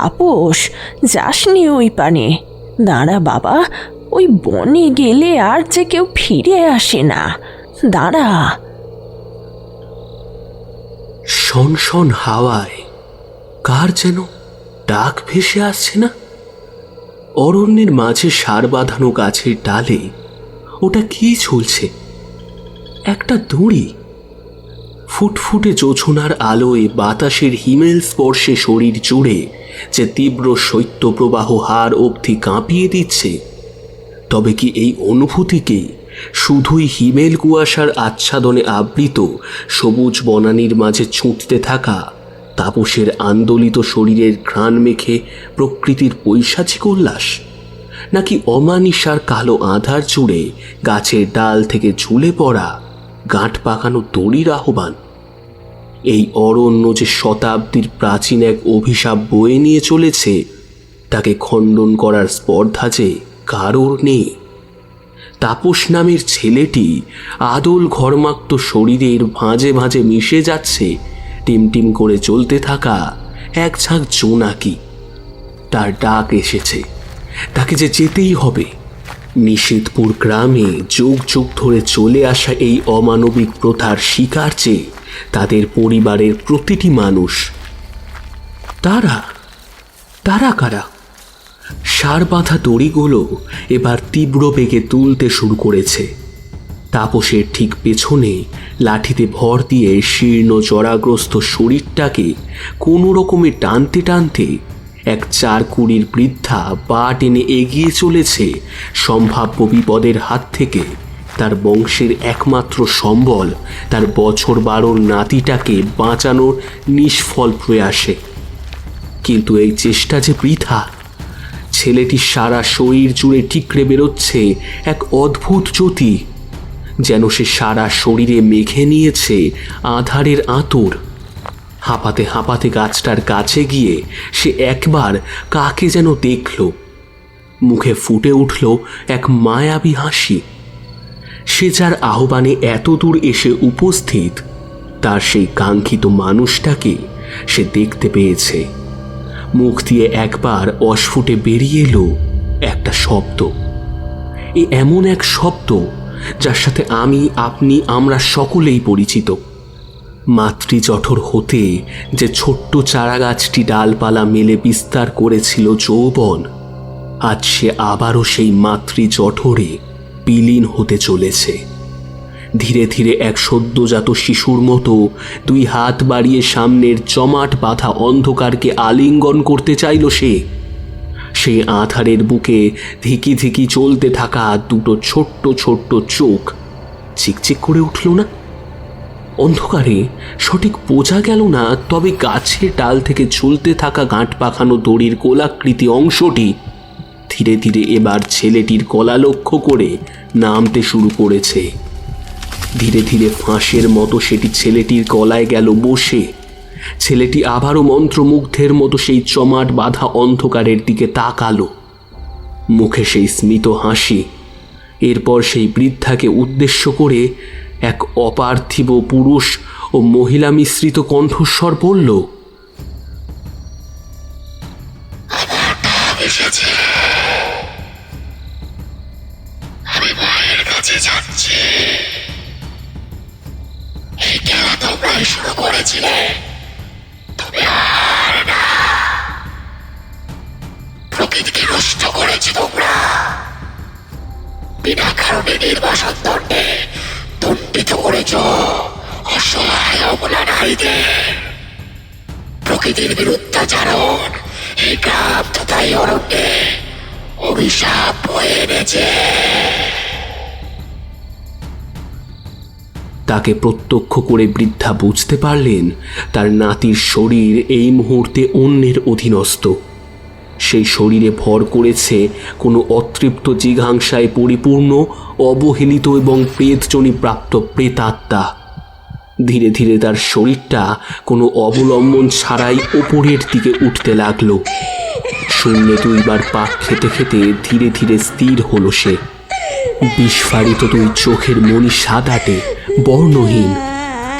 তাপস, যাসনি ওই পানে। দাঁড়া বাবা, ওই বনে গেলে আর যে কেউ ফিরে আসে না। দাঁড়া। শনশন হাওয়ায় কার যেন ডাক ভেসে আসছে না? অরণ্যের মাঝে সার বাঁধানো গাছের ডালে ওটা কি ঝুলছে? একটা দড়ি। ফুটফুটে জোছনার আলোয় বাতাসের হিমেল স্পর্শে শরীর জুড়ে যে তীব্র শৈত্যপ্রবাহ হাড় অবধি কাঁপিয়ে দিচ্ছে। তবে কি এই অনুভূতিকে শুধুই হিমেল কুয়াশার আচ্ছাদনে আবৃত সবুজ বনানীর মাঝে ছুটতে থাকা তাপসের আন্দোলিত শরীরের ঘ্রাণ মেখে প্রকৃতির পৈশাচিক উল্লাস, নাকি অমানিসার কালো আধার জুড়ে গাছের ডাল থেকে ঝুলে পড়া গাঁট পাকানো দড়ির আহ্বান? এই অরণ্য যে শতাব্দীর প্রাচীন এক অভিশাপ বয়ে নিয়ে চলেছে, তাকে খণ্ডন করার স্পর্ধা যে কারোর নেই। তাপস নামের ছেলেটি আদল ঘর্মাক্ত শরীরের ভাঁজে ভাঁজে মিশে যাচ্ছে টিমটিম করে চলতে থাকা এক ঝাঁক জোনাকি। তার ডাক এসেছে, তাকে যে যেতেই হবে। নিষেধপুর গ্রামে যুগ যুগ ধরে চলে আসা এই অমানবিক প্রথার শিকার যে তাদের পরিবারের প্রতিটি মানুষ। তারা কারা? সার বাঁধা দড়িগুলো এবার তীব্র বেগে তুলতে শুরু করেছে। তাপসের ঠিক পেছনে লাঠিতে ভর দিয়ে শীর্ণ জরাগ্রস্ত শরীরটাকে কোনো রকমে টানতে টানতে এক 4-20 বৃদ্ধা পা টেনে এগিয়ে চলেছে সম্ভাব্য বিপদের হাত থেকে তার বংশের একমাত্র সম্বল, তার বছর 12 নাতিটাকে বাঁচানোর নিষ্ফল প্রয়াসে। কিন্তু এই চেষ্টা যে বৃথা। ছেলেটির সারা শরীর জুড়ে ঠিকরে বেরোচ্ছে এক অদ্ভুত জ্যোতি, যেন সে সারা শরীরে মেখে নিয়েছে আধারের আঁতর। হাঁপাতে হাঁপাতে গাছটার কাছে গিয়ে সে একবার কাকে যেন দেখল। মুখে ফুটে উঠল এক মায়াবী হাসি। সে যার আহ্বানে এত দূর এসে উপস্থিত, তার সেই কাঙ্ক্ষিত মানুষটাকে সে দেখতে পেয়েছে। মুখ দিয়ে একবার অস্ফুটে বেরিয়ে এলো একটা শব্দ। এমন এক শব্দ যার সাথে আমি, আপনি, আমরা সকলেই পরিচিত। মাতৃজঠর হতে যে ছোট্ট চারাগাছটি ডালপালা মেলে বিস্তার করেছিল যৌবন, আজ সে আবারও সেই মাতৃজঠরে বিলীন হতে চলেছে। ধীরে ধীরে এক সদ্যজাত শিশুর মতো 2 হাত বাড়িয়ে সামনের জমাট বাঁধা অন্ধকারকে আলিঙ্গন করতে চাইল সে। সেই আধারের বুকে ধিকি ধিকি চলতে থাকা 2 ছোট্ট ছোট্ট চোখ চিকচিক করে উঠল না। অন্ধকারে সঠিক বোঝা গেল না, তবে গাছের ডাল থেকে ঝুলতে থাকা গাঁট পাখানো দড়ির গোলাকৃতি অংশটি ধীরে ধীরে এবার ছেলেটির গলা লক্ষ্য করে নামতে শুরু করেছে। ধীরে ধীরে ফাঁসের মতো সেটি ছেলেটির গলায় গেল বসে। ছেলেটি আবারও মন্ত্রমুগ্ধের মতো সেই জমাট বাঁধা অন্ধকারের দিকে তাকালো। মুখে সেই স্মিত হাসি। এরপর সেই বৃদ্ধাকে উদ্দেশ্য করে এক অপার্থিব পুরুষ ও মহিলা মিশ্রিত কণ্ঠস্বর বলল, আমি মায়ের কাছে যাচ্ছি। এই খেলা তোমরাই শুরু করেছিলে, তুমি আর না। প্রকৃতিকে নষ্ট করেছি তোমরা। বিনা কারণে নির্বাসন দণ্ডে দণ্ডিত করেছ অসহায় অবলা নারীদের। প্রকৃতির বিরুদ্ধাচারণ এই গ্রাম তথা এই অরণ্যে অভিশাপ বয়ে এনেছে। তাকে প্রত্যক্ষ করে বৃদ্ধা বুঝতে পারলেন তার নাতির শরীর এই মুহূর্তে অন্যের অধীনস্থ। সেই শরীরে ভর করেছে কোনো অতৃপ্ত জিঘাংসায় পরিপূর্ণ, অবহেলিত এবং প্রেতজনি প্রাপ্ত প্রেতাত্মা। ধীরে ধীরে তার শরীরটা কোনো অবলম্বন ছাড়াই ওপরের দিকে উঠতে লাগলো। শূন্যে 2 বার পাক খেতে খেতে ধীরে ধীরে স্থির হলো সে। বিস্ফারিত 2 চোখের মণি সাদাটে, বর্ণহীন,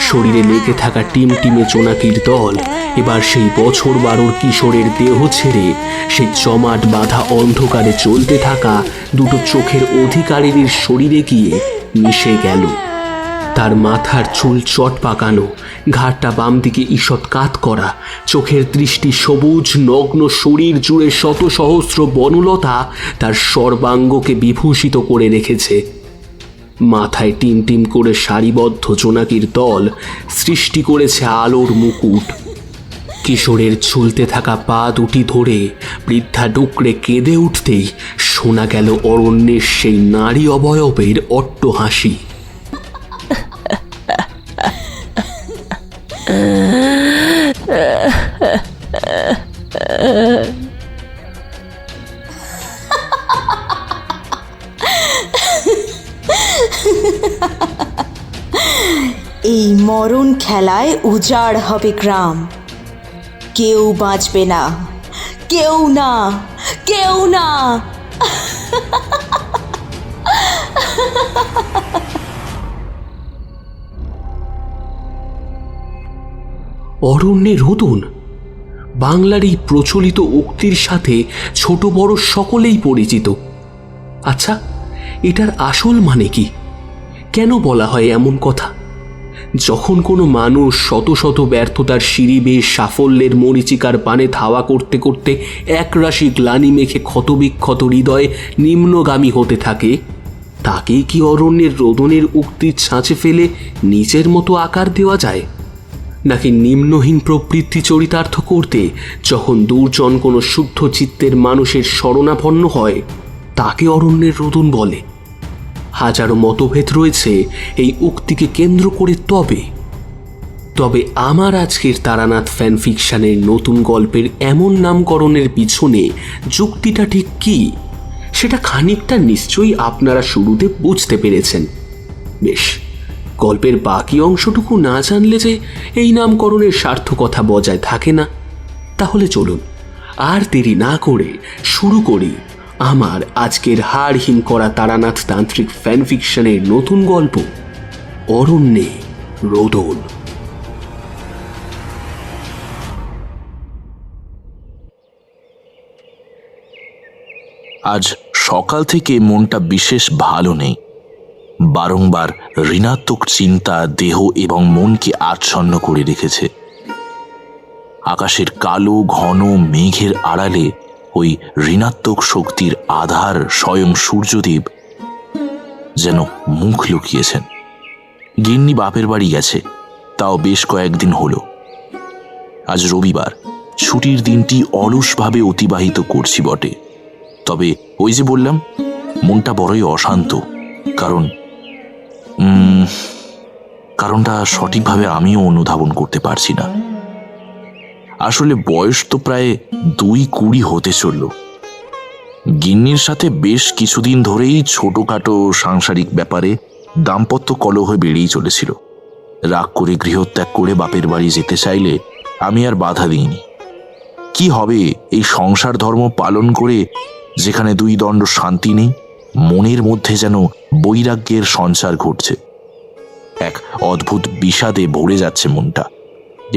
শরীরে লেগে থাকা টিমটিমে জোনাকির দল এবার সেই বছর 12 কিশোরের দেহ ছেড়ে সেই জমাট বাঁধা অন্ধকারে চলতে থাকা দুটো চোখের অধিকারীর শরীরে গিয়ে মিশে গেল। তার মাথার চুল চট পাকানো, ঘাড়টা বাম দিকে ঈষৎ কাত করা, চোখের দৃষ্টি সবুজ, নগ্ন শরীর জুড়ে শত সহস্র বনলতা তার সর্বাঙ্গকে বিভূষিত করে রেখেছে। মাথায় টিম টিম করে সারিবদ্ধ জোনাকির দল সৃষ্টি করেছে আলোর মুকুট। কিশোরের ঝুলতে থাকা পা দুটি ধরে বৃদ্ধা ডুকরে কেঁদে উঠতেই শোনা গেল অরণ্যের সেই নারী অবয়বের অট্টহাসি। এই মরণ খেলায় উজাড় হবে গ্রাম, কেউ বাঁচবে না, কেউ না, কেউ না। অরণ্যে রোদন বাংলার এই প্রচলিত উক্তির সাথে ছোট বড় সকলেই পরিচিত। আচ্ছা, এটার আসল মানে কি? কেন বলা হয় এমন কথা? যখন কোনো মানুষ শত শত ব্যর্থতার সিঁড়ি বেয়ে সাফল্যের মরীচিকার পানে ধাওয়া করতে করতে একরাশি গ্লানি মেখে ক্ষতবিক্ষত হৃদয়ে নিম্নগামী হতে থাকে, তাকেই কি অরণ্যের রোদনের উক্তির ছাঁচে ফেলে নিজের মতো আকার দেওয়া যায়? নাকি নিম্নহীন প্রবৃত্তি চরিতার্থ করতে যখন দুর্জন কোনো শুদ্ধ চিত্তের মানুষের শরণাপন্ন হয়, তাকে অরণ্যের রোদন বলে? হাজারো মতভেদ রয়েছে এই উক্তিকে কেন্দ্র করে। তবে আমার আজকের তারানাথ ফ্যান ফিকশনের নতুন গল্পের এমন নামকরণের পিছনে যুক্তিটা ঠিক কি, সেটা খানিকটা নিশ্চয়ই আপনারা শুরুতে বুঝতে পেরেছেন। বেশ, গল্পের বাকি অংশটুকু না জানলে যে এই নামকরণের সার্থকতা বজায় থাকে না। তাহলে চলুন আর দেরি না করে শুরু করি আমার আজকের হাড় হিম করা তারানাথ তান্ত্রিক ফ্যান ফিকশনের নতুন গল্প, অরণ্যে রোদন। আজ সকাল থেকে মনটা বিশেষ ভালো নেই। বারংবার ঋণাত্মক চিন্তা দেহ এবং মনকে আচ্ছন্ন করে রেখেছে। আকাশের কালো ঘন মেঘের আড়ালে ওই ঋণাত্মক শক্তির আধার স্বয়ং সূর্যদেব যেন মুখ লুকিয়েছেন। গিন্নি বাপের বাড়ি গেছে, তাও বেশ কয়েকদিন হলো। আজ রবিবার, ছুটির দিনটি অলসভাবে অতিবাহিত করছি বটে। তবে ওই যে বললাম, মনটা বড়ই অশান্ত। কারণটা সঠিকভাবে আমিও অনুধাবন করতে পারছি না। আসলে বয়স তো প্রায় 2-20 হতে চলল। গিন্নির সাথে বেশ কিছুদিন ধরেই ছোটখাটো সাংসারিক ব্যাপারে দাম্পত্য কলহ বেড়েই চলেছিল। রাগ করে গৃহত্যাগ করে বাপের বাড়ি যেতে চাইলে আমি আর বাধা দিইনি। কি হবে এই সংসার ধর্ম পালন করে, যেখানে 2 দণ্ড শান্তি নেই? মনের মধ্যে যেন বৈরাগ্যের সঞ্চার ঘটছে। এক অদ্ভুত বিষাদে ভরে যাচ্ছে মনটা।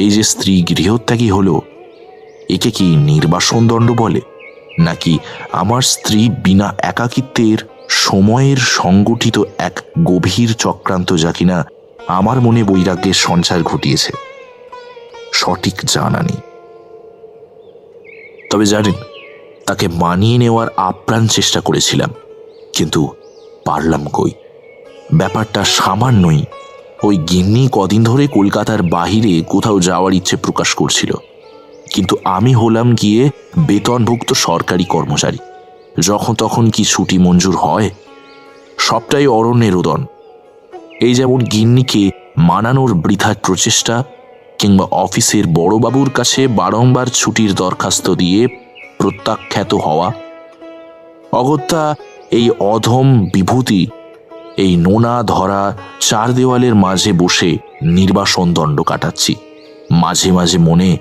এই যে স্ত্রী গৃহত্যাগী হলো, একে কি নির্বাসন দণ্ড বলে, নাকি আমার স্ত্রী বিনা একাকিত্বের সময়ের সংগঠিত এক গভীর চক্রান্ত, যা কিনা আমার মনে বৈরাগ্যের সঞ্চার ঘটিয়েছে? সঠিক জানা নেই। তবে জানেন, তাকে মানিয়ে নেওয়ার আপ্রাণ চেষ্টা করেছিলাম, কিন্তু পারলাম কই। ব্যাপারটা সামান্যই। ওই গিন্নি কদিন ধরে কলকাতার বাহিরে কোথাও যাওয়ার ইচ্ছে প্রকাশ করছিল, কিন্তু আমি হলাম গিয়ে বেতনভুক্ত সরকারি কর্মচারী। যখন তখন কি ছুটি মঞ্জুর হয়? সবটাই অরণ্যে রোদন। এই যেমন গিন্নিকে মানানোর বৃথা প্রচেষ্টা, কিংবা অফিসের বড়বাবুর কাছে বারংবার ছুটির দরখাস্ত দিয়ে প্রত্যাখ্যাত হওয়া। অগত্যা এই অধম বিভূতি এই নোনা ধরা 4 দেওয়ালের মাঝে বসে নির্বাসন দণ্ড কাটাচ্ছি। মাঝে মাঝে মনে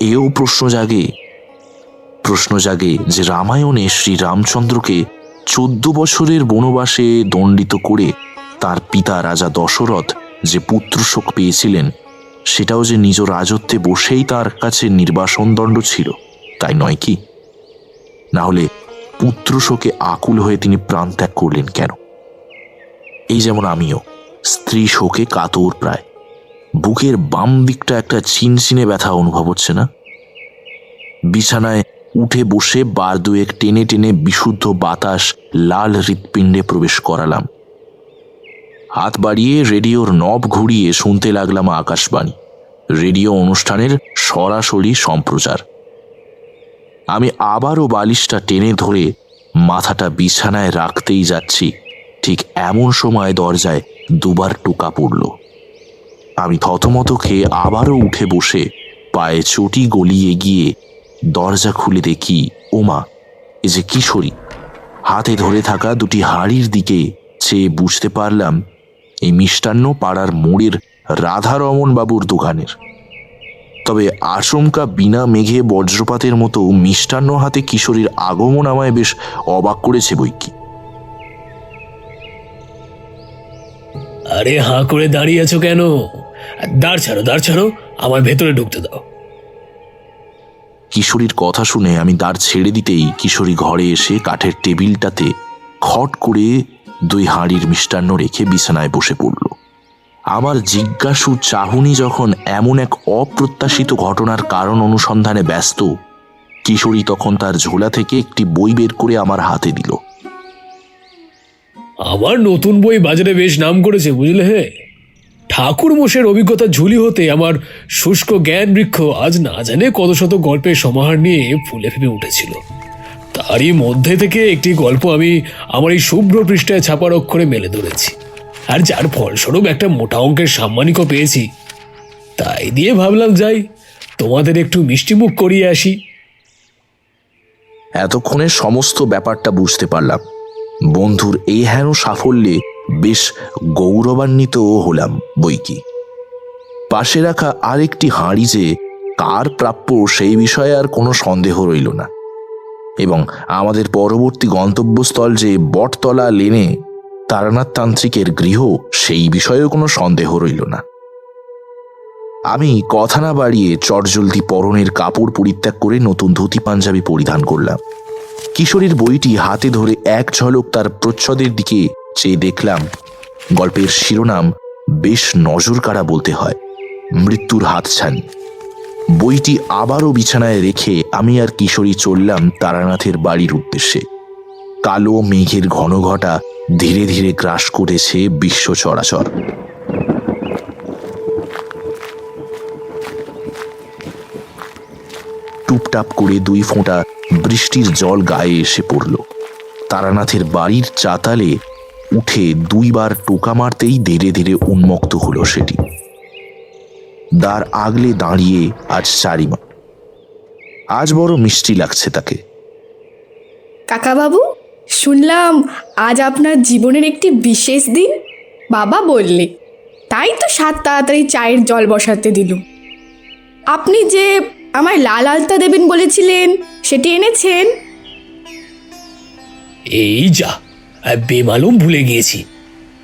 এও প্রশ্ন জাগে যে রামায়ণে শ্রীরামচন্দ্রকে 14 বছরের বনবাসে দণ্ডিত করে তার পিতা রাজা দশরথ যে পুত্রশোক পেয়েছিলেন সেটাও যে নিজ রাজত্বে বসেই তার কাছে নির্বাসনদণ্ড ছিল, তাই নয় কি? না হলে পুত্রশোকে আকুল হয়ে তিনি প্রাণত্যাগ করলেন কেন? এই যেমন আমিও স্ত্রী শোকে কাতর, প্রায় বুকের বাম দিকটা একটা চিনচিনে ব্যথা অনুভব হচ্ছে না। বিছানায় উঠে বসে বার দুয়েক টেনে টেনে বিশুদ্ধ বাতাস লাল হৃৎপিণ্ডে প্রবেশ করালাম। হাত বাড়িয়ে রেডিওর নব ঘুরিয়ে শুনতে লাগলাম আকাশবাণী, রেডিও অনুষ্ঠানের সরাসরি সম্প্রচার। আমি আবারও বালিশটা টেনে ধরে মাথাটা বিছানায় রাখতেই যাচ্ছি, ঠিক এমন সময় দরজায় দুবার টোকা পড়ল। আমি থতমত খেয়ে আবারও উঠে বসে পায়ে চটি গলিয়ে গিয়ে দরজা খুলে দেখি, ওমা, এ যে কিশোরী। হাতে ধরে থাকা দুটি হাঁড়ির দিকে চেয়ে বুঝতে পারলাম এই মিষ্টান্ন পাড়ার মোড়ের রাধারমণ বাবুর দোকানের। তবে আচমকা বিনা মেঘে বজ্রপাতের মতো মিষ্টান্ন হাতে কিশোরীর আগমন আমায় বেশ অবাক করেছে বৈকি। আরে হাঁ করে দাঁড়িয়ে আছো কেন? দাঁড় ছাড়ো, আমার ভেতরে ঢুকতে দাও। কিশোরীর কথা শুনে আমি দাঁড় ছেড়ে দিতেই কিশোরী ঘরে এসে কাঠের টেবিলটাতে খট করে 2 হাঁড়ির মিষ্টান্ন রেখে বিছানায় বসে পড়ল। আমার জিজ্ঞাসু চাহনি যখন এমন এক অপ্রত্যাশিত ঘটনার কারণ অনুসন্ধানে ব্যস্ত, কিশোরী তখন তার ঝোলা থেকে একটি বই বের করে আমার হাতে দিল। আমার নতুন বই বাজারে বেশ নাম করেছে, বুঝলে? হে, ঠাকুর মশাইয়ের অভিজ্ঞতা ঝুলি হতে আমার শুষ্ক জ্ঞান বৃক্ষ আজ না জানে কত শত গল্পের সমাহার নিয়ে ফুলে ফেপে উঠেছিল। তারই মধ্যে থেকে একটি গল্প আমি আমার এই শুভ্র পৃষ্ঠায় ছাপার অক্ষরে মেলে ধরেছি, আর যার ফলস্বরূপ একটা মোটা অঙ্কের সাম্মানিকও পেয়েছি। তাই দিয়ে ভাবলাম যাই, তোমাদের একটু মিষ্টিমুখ করিয়ে আসি। এতক্ষণে সমস্ত ব্যাপারটা বুঝতে পারলাম। বন্ধুর এই হেন সাফল্যে বেশ গৌরবান্বিত হলাম বৈকি। পাশে রাখা আরেকটি হাঁড়ি যে কার প্রাপ্য সেই বিষয়ে আর কোনো সন্দেহ রইল না, এবং আমাদের পরবর্তী গন্তব্যস্থল যে বটতলা লেনে তারানাথ তান্ত্রিকের গৃহ সেই বিষয়েও কোনো সন্দেহ রইল না। আমি কথা না বাড়িয়ে চটজলদি পরনের কাপড় পরিত্যাগ করে নতুন ধুতি পাঞ্জাবি পরিধান করলাম। কিশোরীর বইটি হাতে ধরে এক ঝলক তার প্রচ্ছদের দিকে চেয়ে দেখলাম গল্পের শিরোনাম বেশ নজর কাড়া বলতে হয়, মৃত্যুর হাতছানি। বইটি আবারও বিছানায় রেখে আমি আর কিশোরী চললাম তারানাথের বাড়ির উদ্দেশ্যে। কালো মেঘের ঘনঘটা ধীরে ধীরে গ্রাস করেছে বিশ্ব চরাচর। টুপটাপ করে 2 ফোঁটা বৃষ্টির জল গায়ে এসে পড়ল। তারানাথের বাড়ির চাতালে উঠে 2 বার টোকা মারতেই ধীরে ধীরে উন্মুক্ত হলো সেটি। দ্বার আগলে দাঁড়িয়ে আজ চারিমা। আজ বড় মিষ্টি লাগছে তাকে। কাকাবাবু, শুনলাম আজ আপনার জীবনের একটি বিশেষ দিন, বাবা বললে। তাই তো তাড়াতাড়ি চায়ের জল বসাতে দিলুম। আপনি যে আমায় লাল আলতা দেবেন বলেছিলেন, সেটি এনেছেন? এই যা, বেমালুম ভুলে গিয়েছি।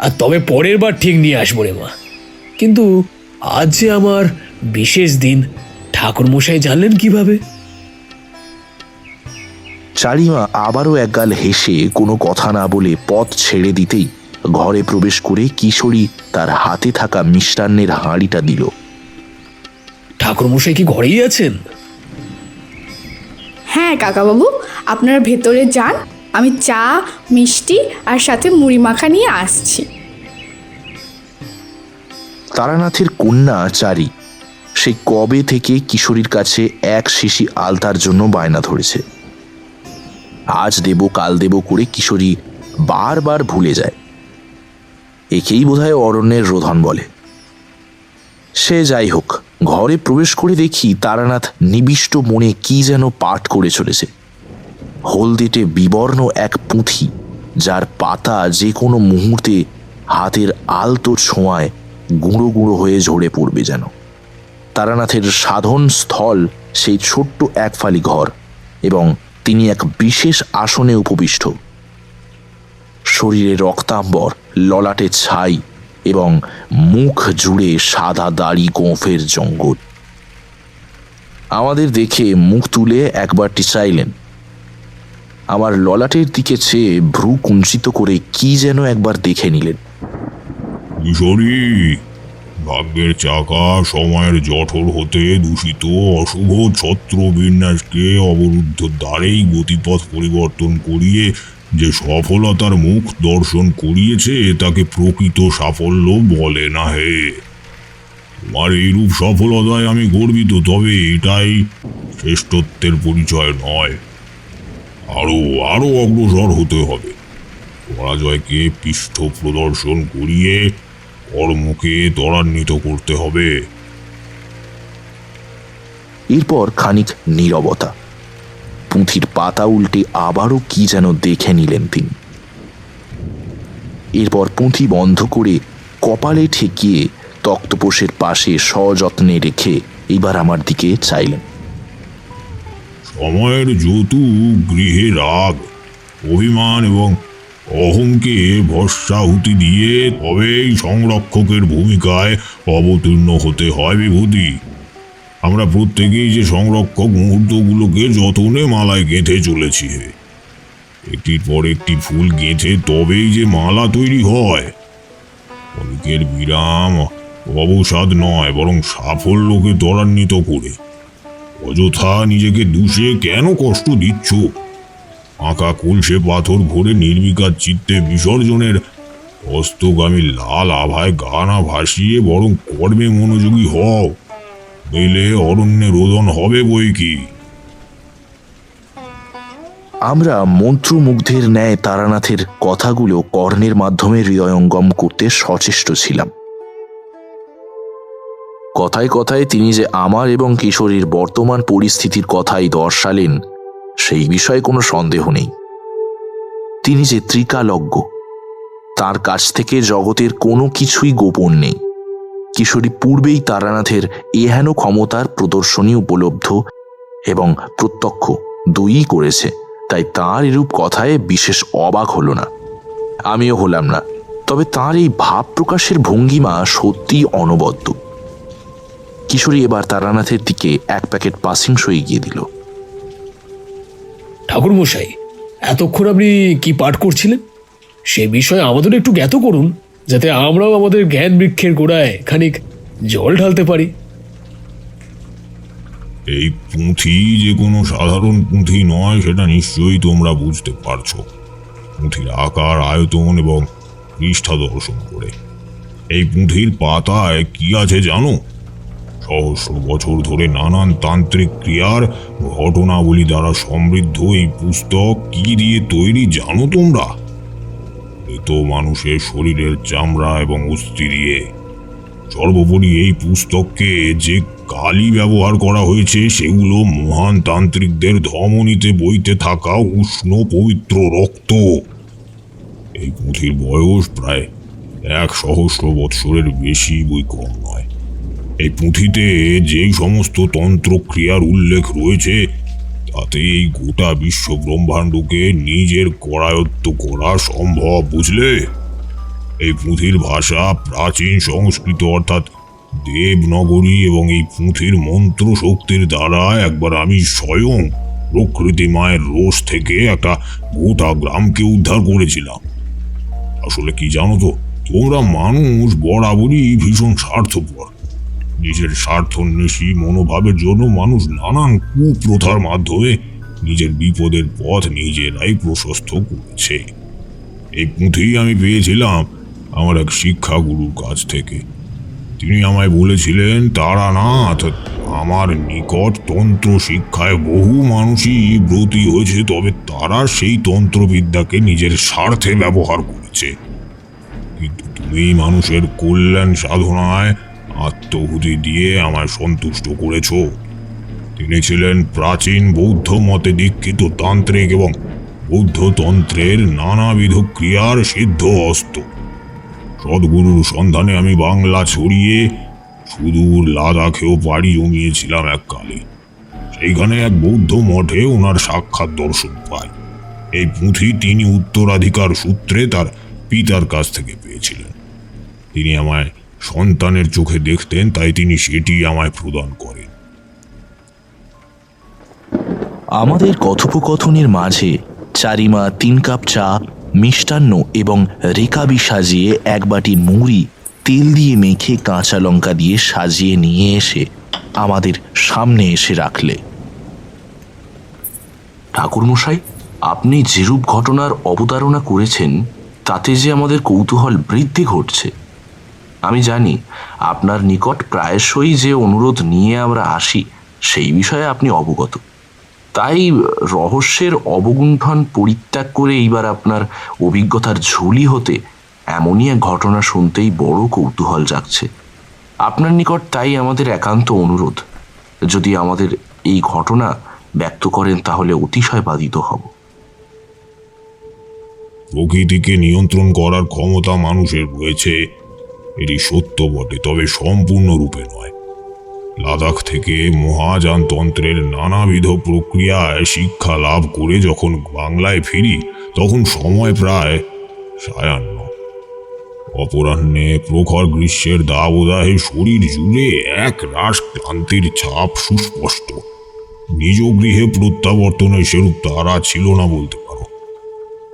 আর তবে পরের বার ঠিক নিয়ে আসবো রে মা। কিন্তু আজ যে আমার বিশেষ দিন, ঠাকুর মশাই জানলেন কিভাবে? চারিমা আবারও একগাল হেসে কোনো কথা না বলে পথ ছেড়ে দিতেই ঘরে প্রবেশ করে কিশোরী তার হাতে থাকা মিষ্টান্নের হাঁড়িটা দিল। ঠাকুর মশাই কি ঘরেই আছেন? হ্যাঁ কাকাবাবু, আপনারা ভেতরে যান, আমি চা, মিষ্টি আর সাথে মুড়ি মাখা নিয়ে আসছি। তারানাথের কন্যা চারি সেই কবে থেকে কিশোরীর কাছে এক শিশি আলতার জন্য বায়না ধরেছে। আজ দেব কাল দেব করে কিশোরী বারবার ভুলে যায়। একেই বোধহয় অরণ্যের রোধন বলে। সে যাই হোক, ঘরে প্রবেশ করে দেখি তারানাথ নিবিষ্ট মনে কি যেন পাঠ করে চলেছে। হলদেটে বিবর্ণ এক পুঁথি, যার পাতা যে কোনো মুহূর্তে হাতের আলতো ছোঁয়ায় গুঁড়ো গুঁড়ো হয়ে ঝরে পড়বে যেন। তারানাথের সাধন স্থল সেই ছোট্ট এক ফালি ঘর, এবং তিনি এক বিশেষ আসনে উপবিষ্ট। শরীরে রক্তাম্বর, ললাটে ছাই, এবং মুখ জুড়ে সাদা দাড়ি গোঁফের জঙ্গল। আমাদের দেখে মুখ তুলে একবারটি চাইলেন। আমার ললাটের দিকে চেয়ে ভ্রু কুঞ্চিত করে কি যেন একবার দেখে নিলেন। কিশোরী, ভাগ্যের চাকা সময়ের জঠর হতে দূষিত অশুভ ছত্র বিন্যাসকে অবরুদ্ধ দ্বারেই গতিপথ পরিবর্তন করিয়ে যে সফলতার মুখ দর্শন করিয়েছে তাকে প্রকৃত সাফল্য বলে না হে। তোমার এইরূপ সফলতায় আমি গর্বিত, তবে এটাই শ্রেষ্ঠত্বের পরিচয় নয়। আরো আরো অগ্রসর হতে হবে। পরাজয়কে পৃষ্ঠ প্রদর্শন করিয়ে কর্মকে ত্বরান্বিত করতে হবে। এরপর খানিক নীরবতা। পুঁথির পাতা উল্টে আবারও কি যেন দেখে নিলেন তিনি। এরপর পুঁথি বন্ধ করে কপালে ঠেকিয়ে তক্তপোষের পাশে সযত্নে রেখে এবার আমার দিকে চাইলেন। সময়ের যৌতুক গৃহে রাগ, অভিমান এবং অহংকে ভস্মাহুতি দিয়ে তবেই সংরক্ষকের ভূমিকায় অবতীর্ণ হতে হয় বিভূতি। আমরা প্রত্যেকেই যে সংরক্ষক মুহূর্তগুলোকে যতনে মালায় গেঁথে চলেছি হে। একটির পর একটি ফুল গেঁথে তবেই যে মালা তৈরি হয়। অনেকের বিরাম অবসাদ নয়, বরং সাফল্যকে ত্বরান্বিত করে। অযথা নিজেকে দুষে কেন কষ্ট দিচ্ছ? আঁকা কলসে পাথর ভরে নির্বিকার চিত্তে বিসর্জনের অস্তগামী লাল আভায় গানা ভাসিয়ে বরং কর্মে মনোযোগী হও, নইলে অরণ্যে রোদন হবে বই কি। আমরা মন্ত্রমুগ্ধের ন্যায় তারানাথের কথাগুলো কর্ণের মাধ্যমে হৃদয়ঙ্গম করতে সচেষ্ট ছিলাম। কথায় কথায় তিনি যে আমার এবং কিশোরীর বর্তমান পরিস্থিতির কথাই দর্শালেন সেই বিষয়ে কোনো সন্দেহ নেই। তিনি যে ত্রিকালজ্ঞ, তার কাছ থেকে জগতের কোনো কিছুই গোপন নেই। কিশোরী পূর্বেই তারানাথের এহেন ক্ষমতার প্রদর্শনী উপলব্ধ এবং প্রত্যক্ষ দুইই করেছে, তাই তাঁর এরূপ কথায় বিশেষ অবাক হল না, আমিও হলাম না। তবে তাঁর এই ভাব প্রকাশের ভঙ্গিমা সত্যিই অনবদ্য। কিশোরী এবার তারানাথের দিকে এক প্যাকেট পাসিং সই গিয়ে দিল। ঠাকুর মশাই, এতক্ষণ আপনি কি পাঠ করছিলেন সে বিষয়ে আমাদের একটু জ্ঞাত করুন, যাতে আমরাও আমাদের জ্ঞান বৃক্ষের গোড়ায় খানিক জল ঢালতে পারি। এই পুঁথি যে কোনো সাধারণ পুঁথি নয় সেটা নিশ্চয়ই তোমরা বুঝতে পারছো। পুঁথির আকার, আয়তন এবং পৃষ্ঠা দর্শন করে। এই পুঁথির পাতায় কি আছে জানো? সহস্র বছর ধরে নানান তান্ত্রিক ক্রিয়ার ঘটনাবলী দ্বারা সমৃদ্ধ এই পুস্তক কি দিয়ে তৈরি জানো তোমরা? এ তো মানুষের শরীরের চামড়া এবং অস্থি দিয়ে। সর্বোপরি এই পুস্তককে যে কালি ব্যবহার করা হয়েছে সেগুলো মহান তান্ত্রিকদের ধমনীতে বইতে থাকা উষ্ণ পবিত্র রক্ত। এই পুঁথির বয়স প্রায় 100 বৎসরের বেশি বই কম নয়। এই পুঁথিতে যেই সমস্ত তন্ত্রক্রিয়ার উল্লেখ রয়েছে তাতে এই গোটা বিশ্ব ব্রহ্মাণ্ডকে নিজের করায়ত্ত করা সম্ভব, বুঝলে? এই পুঁথির ভাষা প্রাচীন সংস্কৃত অর্থাৎ দেবনগরী, এবং এই পুঁথির মন্ত্র শক্তির দ্বারা একবার আমি স্বয়ং প্রকৃতি মায়ের রোষ থেকে একটা গোটা গ্রামকে উদ্ধার করেছিলাম। আসলে কি জানো তো, তোমরা মানুষ বরাবরই ভীষণ স্বার্থপর। নিজের স্বার্থন্বেষী মনোভাবের জন্য মানুষ নানান কুপ্রথার মাধ্যমে নিজের বিপদের পথ নিজেরাই প্রশস্ত করেছে। এই পুঁথি আমি পেয়েছিলাম আমার এক শিক্ষাগুরুর কাছ থেকে। তিনি আমায় বলেছিলেন, তারানাথ, আমার নিকট তন্ত্র শিক্ষায় বহু মানুষই ব্রতী হয়েছে, তবে তারা সেই তন্ত্রবিদ্যাকে নিজের স্বার্থে ব্যবহার করেছে। কিন্তু তুমি মানুষের কল্যাণ সাধনায় আত্মহুতি দিয়ে আমায় সন্তুষ্ট করেছ। তিনি ছিলেন প্রাচীন বৌদ্ধ মতে দীক্ষিত তান্ত্রিক এবং বৌদ্ধ তন্ত্রের নানাবিধ ক্রিয়ার সিদ্ধ অস্ত। সদ্গুরুর সন্ধানে আমি বাংলা ছড়িয়ে সুদূর লাদাখেও পাড়ি জমিয়েছিলাম এককালে। সেইখানে এক বৌদ্ধ মঠে ওনার সাক্ষাৎ দর্শন পাই। এই পুঁথি তিনি উত্তরাধিকার সূত্রে তার পিতার কাছ থেকে পেয়েছিলেন। তিনি আমায় সন্তানের চোখে দেখতেন, তাই তিনি সেটি আমায় প্রদান করেন। আমাদের কথোপকথনের মাঝে চারিমা 3 কাপ চা, মিষ্টান্ন এবং রেকাবি সাজিয়ে এক বাটি মুড়ি তেল দিয়ে মেখে কাঁচা লঙ্কা দিয়ে সাজিয়ে নিয়ে এসে আমাদের সামনে এসে রাখলে। ঠাকুরমশাই, আপনি যেরূপ ঘটনার অবতারণা করেছেন তাতে যে আমাদের কৌতূহল বৃদ্ধি ঘটছে। আমি জানি আপনার নিকট প্রায়শই যে অনুরোধ নিয়ে আমরা আসি সেই বিষয়ে আপনি অবগত, তাই রহস্যের অবগুণ্ঠন পরিত্যাগ করে এইবার আপনার অভিজ্ঞতার ঝুলি হতে এমনই এক ঘটনা শুনতেই বড় কৌতূহল জাগছে। আপনার নিকট তাই আমাদের একান্ত অনুরোধ, যদি আমাদের এই ঘটনা ব্যক্ত করেন তাহলে অতিশয় বাধিত হব। প্রকৃতিকে নিয়ন্ত্রণ করার ক্ষমতা মানুষের রয়েছে, এটি সত্য বটে, তবে সম্পূর্ণরূপে নয়। লাদাখ থেকে মহাযানতন্ত্রের নানাবিধ প্রক্রিয়ায় শিক্ষা লাভ করে যখন বাংলায় ফিরি তখন সময় প্রায় সায়াহ্ন। অপরাহ্নে প্রখর গ্রীষ্মের দাবদাহে শরীর জুড়ে এক রাশ ক্লান্তির ছাপ সুস্পষ্ট। নিজ গৃহে প্রত্যাবর্তনে সেরূপ তারা ছিল না বলতে পারো।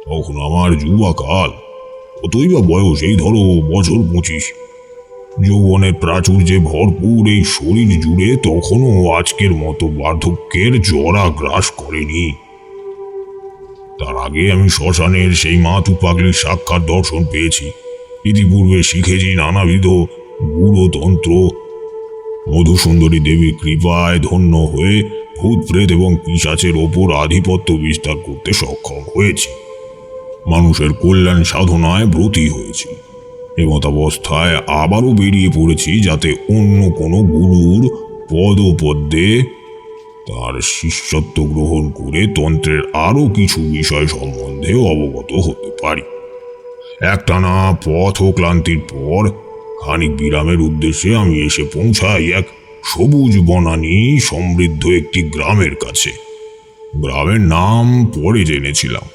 তখন আমার যুবাকাল, কতই বা বয়স, এই ধরো বছর 25। যৌবনের প্রাচুর্যে ভরপুর এই শরীর জুড়ে তখনও আজকের মতো বার্ধক্যের জরা গ্রাস করেনি। তার আগে আমি শ্মশানের সেই মাতু পাগলির সাক্ষাৎ দর্শন পেয়েছি। ইতিপূর্বে শিখেছি নানাবিধ গুরুতন্ত্র। মধুসুন্দরী দেবীর কৃপায় ধন্য হয়ে ভূত প্রেত এবং পিশাচের ওপর আধিপত্য বিস্তার করতে সক্ষম হয়েছি। মানুষের কল্যাণ সাধনায় ব্রতী হয়েছি। এমতাবস্থায় আবারও বেরিয়ে পড়েছি যাতে অন্য কোনো গুরুর পদপদ্মে তার শিষ্যত্ব গ্রহণ করে তন্ত্রের আরও কিছু বিষয় সম্বন্ধে অবগত হতে পারি। একটানা পথ ও ক্লান্তির পর খানিক বিরামের উদ্দেশ্যে আমি এসে পৌঁছাই এক সবুজ বনানী সমৃদ্ধ একটি গ্রামের কাছে। গ্রামের নাম পরে জেনেছিলাম,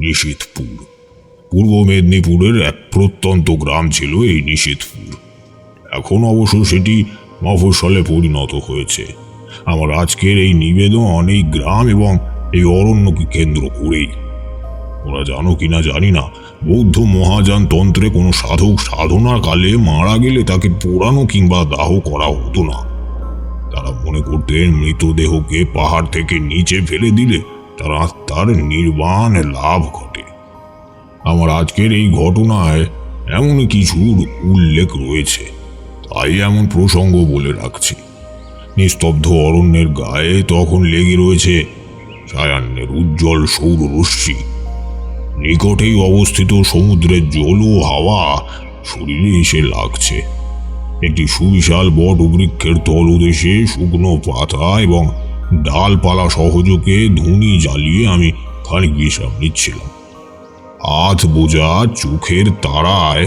নিশীথপুর। পূর্ব মেদিনীপুরের এক প্রত্যন্ত গ্রাম ছিল এই নিশীথপুর। এখন অবশ্য সেটি মফস্বলে পরিণত হয়েছে। আমার আজকের এই নিবেদন এই গ্রাম এবং এই অরণ্যকে কেন্দ্র করেই। ওরা জানো কিনা জানি না, বৌদ্ধ মহাযান তন্ত্রে কোনো সাধক সাধনা কালে মারা গেলে তাকে পোড়ানো কিংবা দাহ করা হতো না। তারা মনে করতেন মৃতদেহকে পাহাড় থেকে নিচে ফেলে দিলে তার আত্মার নির্বাণ লাভ ঘটে। আমার আজকের এই ঘটনায় এমন কিছুর উল্লেখ রয়েছে, তাই এমন প্রসঙ্গ বলে রাখছি। নিস্তব্ধ অরণ্যের গায়ে তখন লেগে রয়েছে সায়াহ্নের উজ্জ্বল সৌররশ্মি। নিকটেই অবস্থিত সমুদ্রের জল ও হাওয়া শরীরে এসে লাগছে। একটি সুবিশাল বটবৃক্ষের তলদেশে শুকনো পাতা এবং ডালপালা সহযোগে ধুনি জ্বালিয়ে আমি খানিক বিশ্রাম নিচ্ছিলাম। হাত বোঝা চোখের তারায়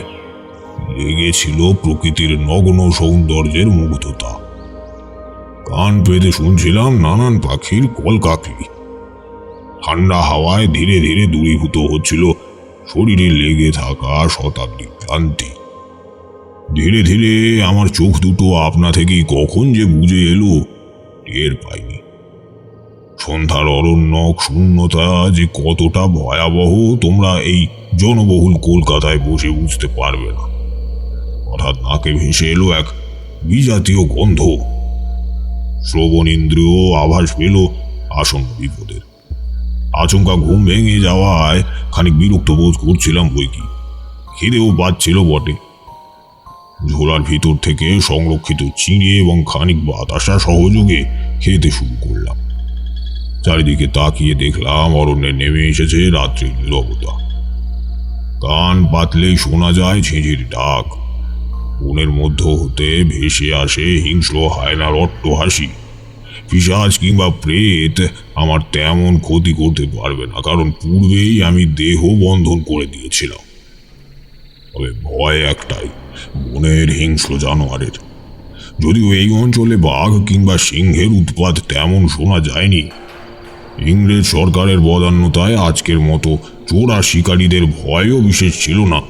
লেগেছিল প্রকৃতির নগ্ন সৌন্দর্যের মুগ্ধতা। কান পেতে শুনছিলাম নানান পাখির কলকাকলি। ঠান্ডা হাওয়ায় ধীরে ধীরে দূরীভূত হচ্ছিল শরীরে লেগে থাকা শতাব্দী ক্লান্তি। ধীরে ধীরে আমার চোখ দুটো আপনা থেকেই কখন যে বুঝে এলো টের পাইনি। সন্ধ্যার অরণ্যক শূন্যতা যে কতটা ভয়াবহ তোমরা এই জনবহুল কলকাতায় বসে বুঝতে পারবে না। হঠাৎ নাকে ভেসে এলো এক বিজাতীয় গন্ধ। শ্রবণ ইন্দ্রিয় আভাস পেল আসন্ন বিপদের। আচমকা ঘুম ভেঙে যাওয়ায় খানিক বিরক্ত বোধ করছিলাম বইকি, খিদেও পাচ্ছিল বটে। ঝোলার ভিতর থেকে সংরক্ষিত চিড়ে এবং খানিক বাতাসা সহযোগে খেতে শুরু করলাম। চারিদিকে তাকিয়ে দেখলাম অরণ্যে নেমে এসেছে রাত্রির নীরবতা। কান পাতলেই শোনা যায় ঝিঁঝির ডাক। বনের মধ্য হতে ভেসে আসে হিংস্র হায়নার অট্টহাসি। পিশাচ কিংবা প্রেত আমার তেমন ক্ষতি করতে পারবে না, কারণ পূর্বেই আমি দেহ বন্ধন করে দিয়েছিলাম। তবে ভয় একটাই, বনের হিংস্র জানোয়ারের। যদিও এই অঞ্চলে বাঘ কিংবা সিংহের উৎপাত তেমন শোনা যায়নি, ইংরেজ সরকারের বদান্যতায় আজকের মতো চোরা শিকারীদের ভয়ও বিশেষ ছিল না।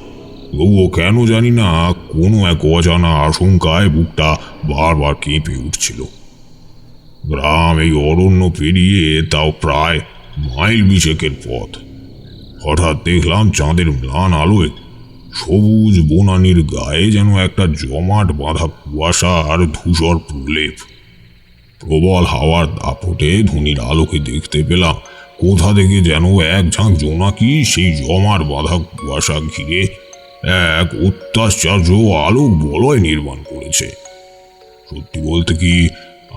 তবুও কেন জানি না কোনো এক অজানা আশঙ্কায় বুকটা বারবার কেঁপে উঠছিল। গ্রাম এই অরণ্য পেরিয়ে তাও প্রায় মাইল বিশেকের পথ। হঠাৎ দেখলাম চাঁদের ম্লান আলোয় সবুজ বনানীর গায়ে যেন একটা জমাট বাঁধা কুয়াশা আর ধূসর প্রলেপ। প্রবল হাওয়ার দাপটে ধনির আলোকে দেখতে পেলাম কোথা থেকে যেন এক ঝাঁক জোনাকি সেই জমাট বাঁধা কুয়াশা ঘিরে এক অত্যাশ্চর্য আলোক বলয় নির্মাণ করেছে। সত্যি বলতে কি,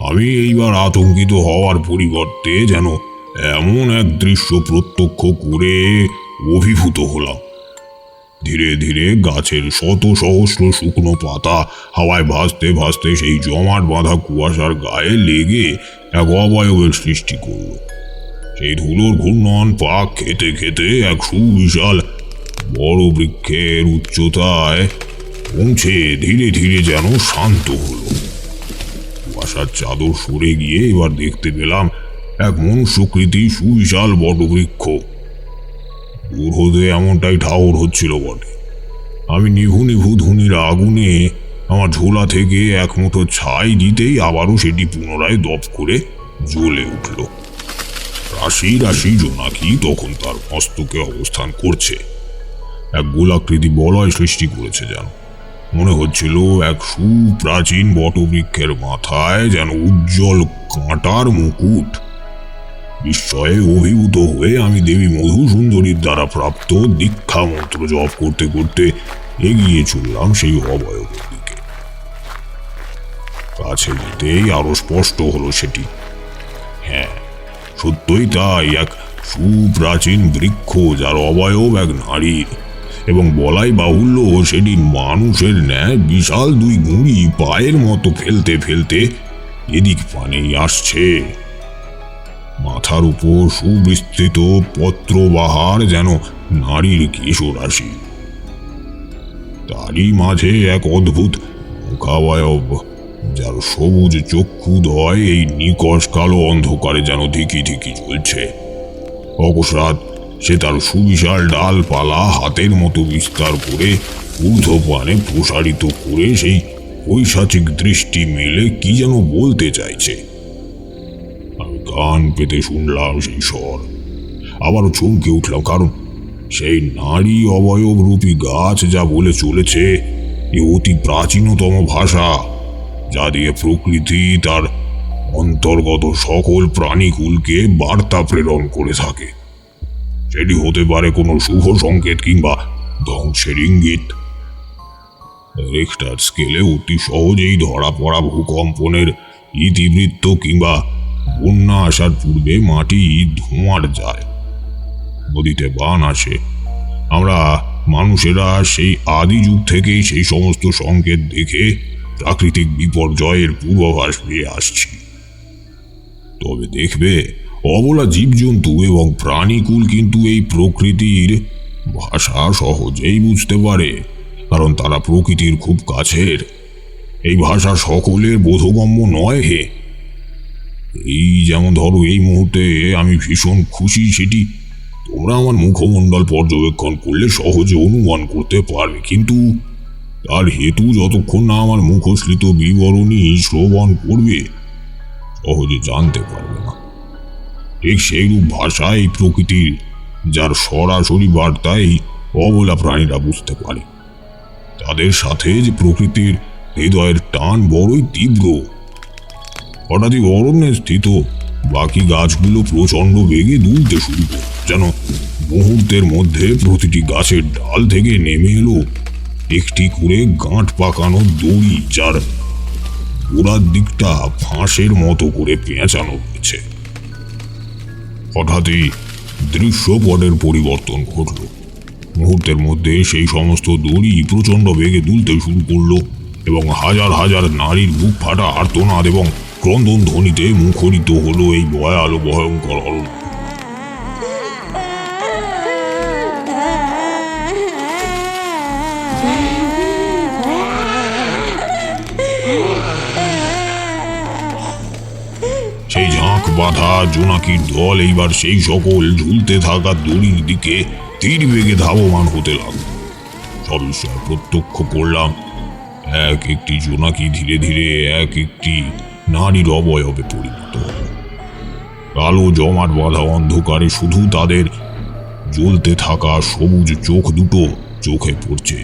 আমি এইবার আতঙ্কিত হওয়ার পরিবর্তে যেন এমন এক দৃশ্য প্রত্যক্ষ করে অভিভূত হলাম। ধীরে ধীরে গাছের শত সহস্র শুকনো পাতা হাওয়ায় ভাসতে ভাসতে সেই জমাট বাঁধা কুয়াশার গায়ে লেগে এক অবয়বের সৃষ্টি করল। সেই ধুলোর ঘূর্ণন পাক খেতে খেতে এক সুবিশাল বড় বৃক্ষের উচ্চতায় পৌঁছে ধীরে ধীরে যেন শান্ত হলো। কুয়াশার চাদর সরে গিয়ে এবার দেখতে পেলাম এক মনুষ্যকৃতি সুবিশাল বটবৃক্ষ। দূর হতে এমনটাই ঠাউর হচ্ছিল বটে। আমি নিভু নিভু ধুনির আগুনে আমার ঝোলা থেকে এক মুঠো ছাই দিতেই আবারও সেটি পুনরায় দপ করে জ্বলে উঠল। রাশি রাশি জোনাকি তখন তার মস্তকে অবস্থান করছে। এক গোলাকৃতি বলয় সৃষ্টি করেছে যেন। মনে হচ্ছিল এক সুপ্রাচীন বটবৃক্ষের মাথায় যেন উজ্জ্বল কাঁটার মুকুট। বিস্ময়ে অভিভূত হয়ে আমি দেবী মধুসুন্দরীর দ্বারা প্রাপ্ত দীক্ষা মন্ত্র জপ করতে করতে এগিয়ে চললাম সেই অবয়বের দিকে। কাছে যেতেই আরো স্পষ্ট হলো সেটি। হ্যাঁ, সত্যই তাই, এক সুপ্রাচীন বৃক্ষ যার অবয়ব এক নারীর, এবং বলাই বাহুল্য সেটি মানুষের ন্যায় বিশাল দুই গুঁড়ি পায়ের মতো ফেলতে ফেলতে এদিক পানেই আসছে। মাথার উপর সুবিস্তৃত পত্রবাহার যেন নারীর কেশরাশি। তারই মাঝে এক অদ্ভুত মুখাবয়ব, যার সবুজ চক্ষুদয় এই নিকষ কালো অন্ধকারে যেন ধিকি ধিকি জ্বলছে। অকস্মাৎ সে তার সুবিশাল ডালপালা হাতের মতো বিস্তার করে ঊর্ধ্বপানে প্রসারিত করে সেই পৈশাচিক দৃষ্টি মেলে কি যেন বলতে চাইছে। আমি কান পেতে শুনলাম সেই স্বর। আবারও চমকে উঠলাম, কারণ সেই নারী অবয়ব রূপী গাছ যা বলে চলেছে এ অতি প্রাচীনতম ভাষা, যা দিয়ে প্রকৃতি তার অন্তর্গত সকল প্রাণীকুলকে বার্তা প্রেরণ করে থাকে। সেটি হতে পারে কোনো শুভ সংকেত কিংবা ধ্বংসের ইঙ্গিত। রিখটার স্কেলে অতি সহজেই ধরা পড়া ভূকম্পনের ইতিবৃত্ত কিংবা বন্যা আসার পূর্বে মাটি ধোঁয়ার যায়, নদীতে বান আসে। আমরা মানুষেরা সেই আদি যুগ থেকেই সেই সমস্ত সংকেত দেখে প্রাকৃতিক বিপর্যয়ের পূর্বাভাস পেয়ে আসছি। তবে দেখবে, অবলা জীবজন্তু এবং প্রাণীকুল কিন্তু এই প্রকৃতির ভাষা সহজেই বুঝতে পারে, কারণ তারা প্রকৃতির খুব কাছের। এই ভাষা সকলের বোধগম্য নয় হে। এই যেমন ধরো, এই মুহূর্তে আমি ভীষণ খুশি, সেটি তোমরা আমার মুখমণ্ডল পর্যবেক্ষণ করলে সহজে অনুমান করতে পারবে, কিন্তু তার হেতু যতক্ষণ না আমার মুখশ্রিত বিবরণী শ্রবণ করবে সহজে জানতে পারবে না। ঠিক সেইরূপ ভাষা এই প্রকৃতির, যার সরাসরি বার্তাই অবলা প্রাণীরা বুঝতে পারে। তাদের সাথে যে প্রকৃতির হৃদয়ের টান বড়ই তীব্র। হঠাৎই অরণ্যে স্থিত বাকি গাছগুলো প্রচণ্ড বেগে দুলতে শুরু করল, যেন মুহূর্তের মধ্যে প্রতিটি গাছের ডাল থেকে নেমে এলো একটি করে গাঁট পাকানো দড়ি, যার গোড়ার দিকটা ফাঁসের মতো করে পেঁচানো রয়েছে। হঠাৎই দৃশ্যপটের পরিবর্তন ঘটল। মুহূর্তের মধ্যে সেই সমস্ত দড়ি প্রচণ্ড বেগে দুলতে শুরু করলো এবং হাজার হাজার নারীর বুক ফাটা আর্তনাদ এবং ক্রন্দন ধ্বনিতে মুখরিত হলো এই ভয়ালো ভয়ঙ্কর অরণ্য। সেই ঝাঁক বাঁধা জোনাকির দল এইবার সেই সকল ঝুলতে থাকা দড়ির দিকে তীর বেগে ধাবমান হতে লাগলো। সবিষয়ে প্রত্যক্ষ করলাম এক একটি জোনাকি ধীরে ধীরে এক একটি নারীর অবয়বে পরিণত হলো। কালো জমাট বাঁধা অন্ধকারে শুধু তাদের জ্বলতে থাকা সবুজ চোখ দুটো চোখে পড়ছে।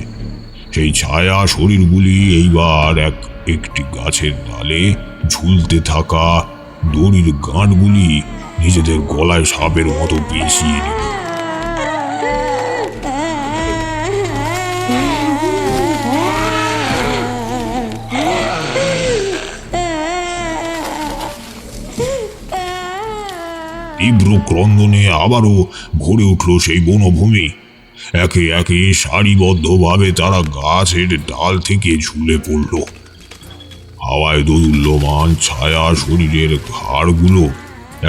সেই ছায়া শরীরগুলি এইবার এক একটি গাছের ডালে ঝুলতে থাকা দড়ির গাঁটগুলি নিজেদের গলায় সাপের মতো পেঁচিয়ে নিল। তীব্র ক্রন্দনে আবারও ভরে উঠল সেই বনভূমি। একে একে সারিবদ্ধভাবে তারা গাছের ডাল থেকে ঝুলে পড়ল। হাওয়ায় দোদুল্যমান ছায়া শরীরের ঘাড়গুলো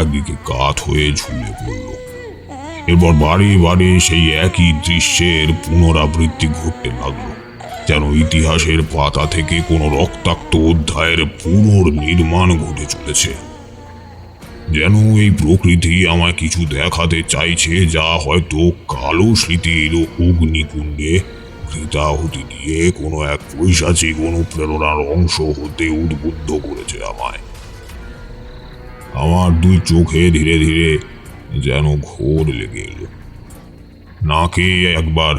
একদিকে কাত হয়ে ঝুলে পড়ল। এরপর বারে বারে সেই একই দৃশ্যের পুনরাবৃত্তি ঘটতে লাগলো, যেন ইতিহাসের পাতা থেকে কোনো রক্তাক্ত অধ্যায়ের পুনর্নির্মাণ ঘটে চলেছে। যেন এই প্রকৃতি আমায় কিছু দেখাতে চাইছে, যা হয়তো কালো স্মৃতির অগ্নিকুণ্ডে ঘৃতাহুতি দিয়ে কোনো এক পৈশাচিক অনুপ্রেরণার অংশ হতে উদ্বুদ্ধ করেছে আমায়। আমার দুই চোখে ধীরে ধীরে যেন ঘোর লেগে এলো। নাকে একবার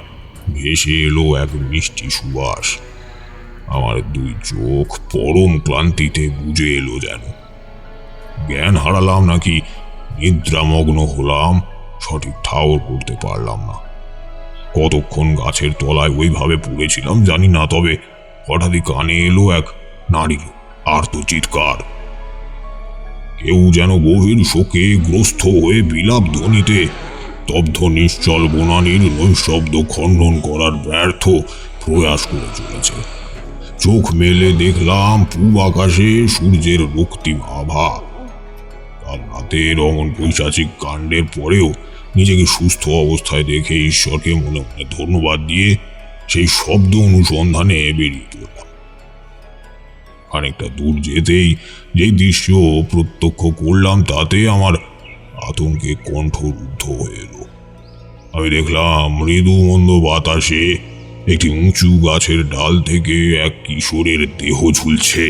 ভেসে এলো এক মিষ্টি সুবাস। আমার দুই চোখ পরম ক্লান্তিতে বুঝে এলো যেন জ্ঞান হারালাম নাকি নিদ্রামগ্ন হলাম সঠিক ঠাউর করতে পারলাম না। কতক্ষণ গাছের তলায় ওইভাবে পড়েছিলাম জানি না, তবে হঠাৎই কানে এলো এক নারীর আর্ত চিৎকার। কেউ যেন গভীর শোকে গ্রস্ত হয়ে বিলাপ ধ্বনিতে স্তব্ধ নিশ্চল বনানীর নৈশব্দ খণ্ডন করার ব্যর্থ প্রয়াস করে চলেছে। চোখ মেলে দেখলাম পূব আকাশে সূর্যের রক্তিম আভা। কাল রাতের অমন পৈশাচিক কাণ্ডের পরেও নিজেকে সুস্থ অবস্থায় দেখে ঈশ্বরকে মনে মনে ধন্যবাদ দিয়ে সেই শব্দ অনুসন্ধানে বেরিয়ে পড়লাম। খানিকটা দূর যেতেই যেই দৃশ্য প্রত্যক্ষ করলাম তাতে আমার আতঙ্কে কণ্ঠ রুদ্ধ হয়ে এলো। আমি দেখলাম মৃদু মন্দ বাতাসে একটি উঁচু গাছের ডাল থেকে এক কিশোরের দেহ ঝুলছে।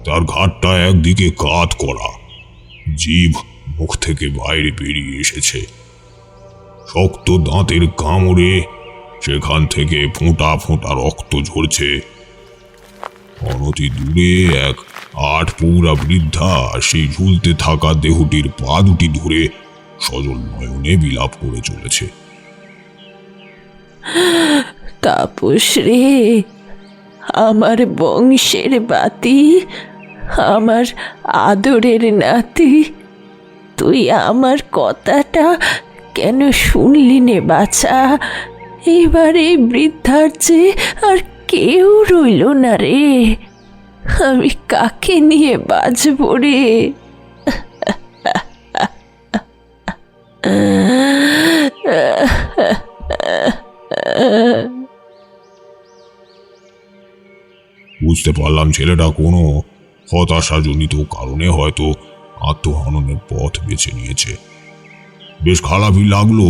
তার ঘাটটা একদিকে কাত করা, জিভ মুখ থেকে বাইরে বেরিয়ে এসেছে। শক্ত দাঁতের কামড়ে সেখান থেকে ফোঁটা ফোঁটা রক্ত ঝরছে। অনতি দূরে এক 8 পৌরা বৃদ্ধা সেই ঝুলতে থাকা দেহটির পা দুটি ধরে সজল নয়নে বিলাপ করে চলেছে। তাপস রে, আমার বংশের বাতি, আমার আদরের নাতি, তুই আমার কথাটা কেন শুনলি নে বাছা? এবার এই বৃদ্ধার চেয়ে আর কেউ রইল না রে। আমি কাকে নিয়ে বাঁচব রে? বুঝতে পারলাম ছেলেটা কোনো হতাশাজনিত কারণে হয়তো আত্মহননের পথ বেছে নিয়েছে। বেশ খারাপই লাগলো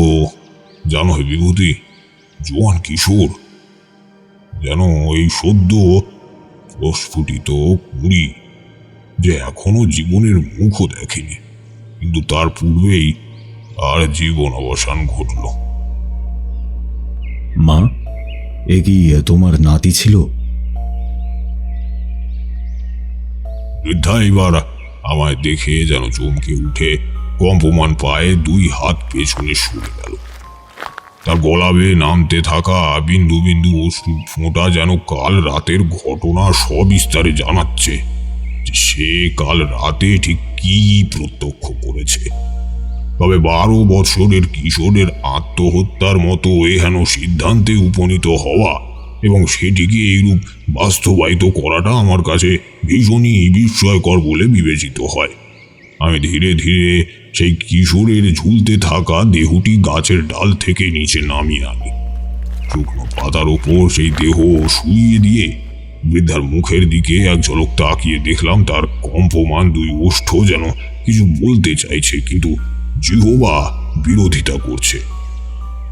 জানো বিভূতি, জোয়ান কিশোর যেন এই সদ্য প্রস্ফুটিত কুঁড়ি, যে এখনো জীবনের মুখও দেখেনি, কিন্তু তার পূর্বেই আর জীবন অবসান ঘটল। মা, এ কি তোমার নাতি ছিল? বৃদ্ধা এবার আমায় দেখে যেন চমকে উঠে কম্পমান পায়ে 2 হাত পেছনে সরে গেল। তার গলা বেয়ে নামতে থাকা বিন্দু বিন্দু অশ্রু ফোঁটা যেন কাল রাতের ঘটনা সবিস্তারে জানাচ্ছে যে সে কাল রাতে ঠিক কি প্রত্যক্ষ করেছে। তবে 12 বছরের কিশোরের আত্মহত্যার মতো এহেন সিদ্ধান্তে উপনীত হওয়া এবং সেটিকে এইরূপ বাস্তবায়িত করাটা আমার কাছে ভীষণই বিস্ময়কর বলে বিবেচিত হয়। আমি ধীরে ধীরে সেই কিশোরের ঝুলতে থাকা দেহটি গাছের ডাল থেকে নিচে নামিয়ে আনি। শুকনো পাতার ওপর সেই দেহ শুইয়ে দিয়ে বৃদ্ধার মুখের দিকে এক ঝলক তাকিয়ে দেখলাম তার কম্পমান 2 ওষ্ঠ যেন কিছু বলতে চাইছে, কিন্তু জিহ্বা বিরোধিতা করছে।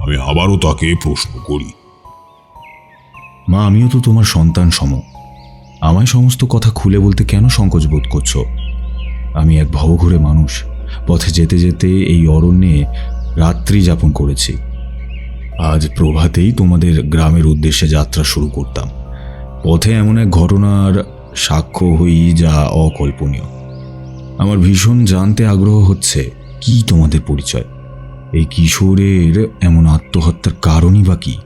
আমি আবারও তাকে প্রশ্ন করি, মা, আমিও তো তোমার সন্তান সম। আমায় সমস্ত কথা খুলে বলতে কেন সংকোচ বোধ করছো? আমি এক ভবঘুরে মানুষ, পথে যেতে যেতে এই অরণ্যে রাত্রি যাপন করেছি। আজ প্রভাতেই তোমাদের গ্রামের উদ্দেশ্যে যাত্রা শুরু করতাম। পথে এমন এক ঘটনার সাক্ষ্য হই যা অকল্পনীয়। আমার ভীষণ জানতে আগ্রহ হচ্ছে, কি তোমাদের পরিচয়? এই কিশোরের এমন আত্মহত্যার কারণই বা কি?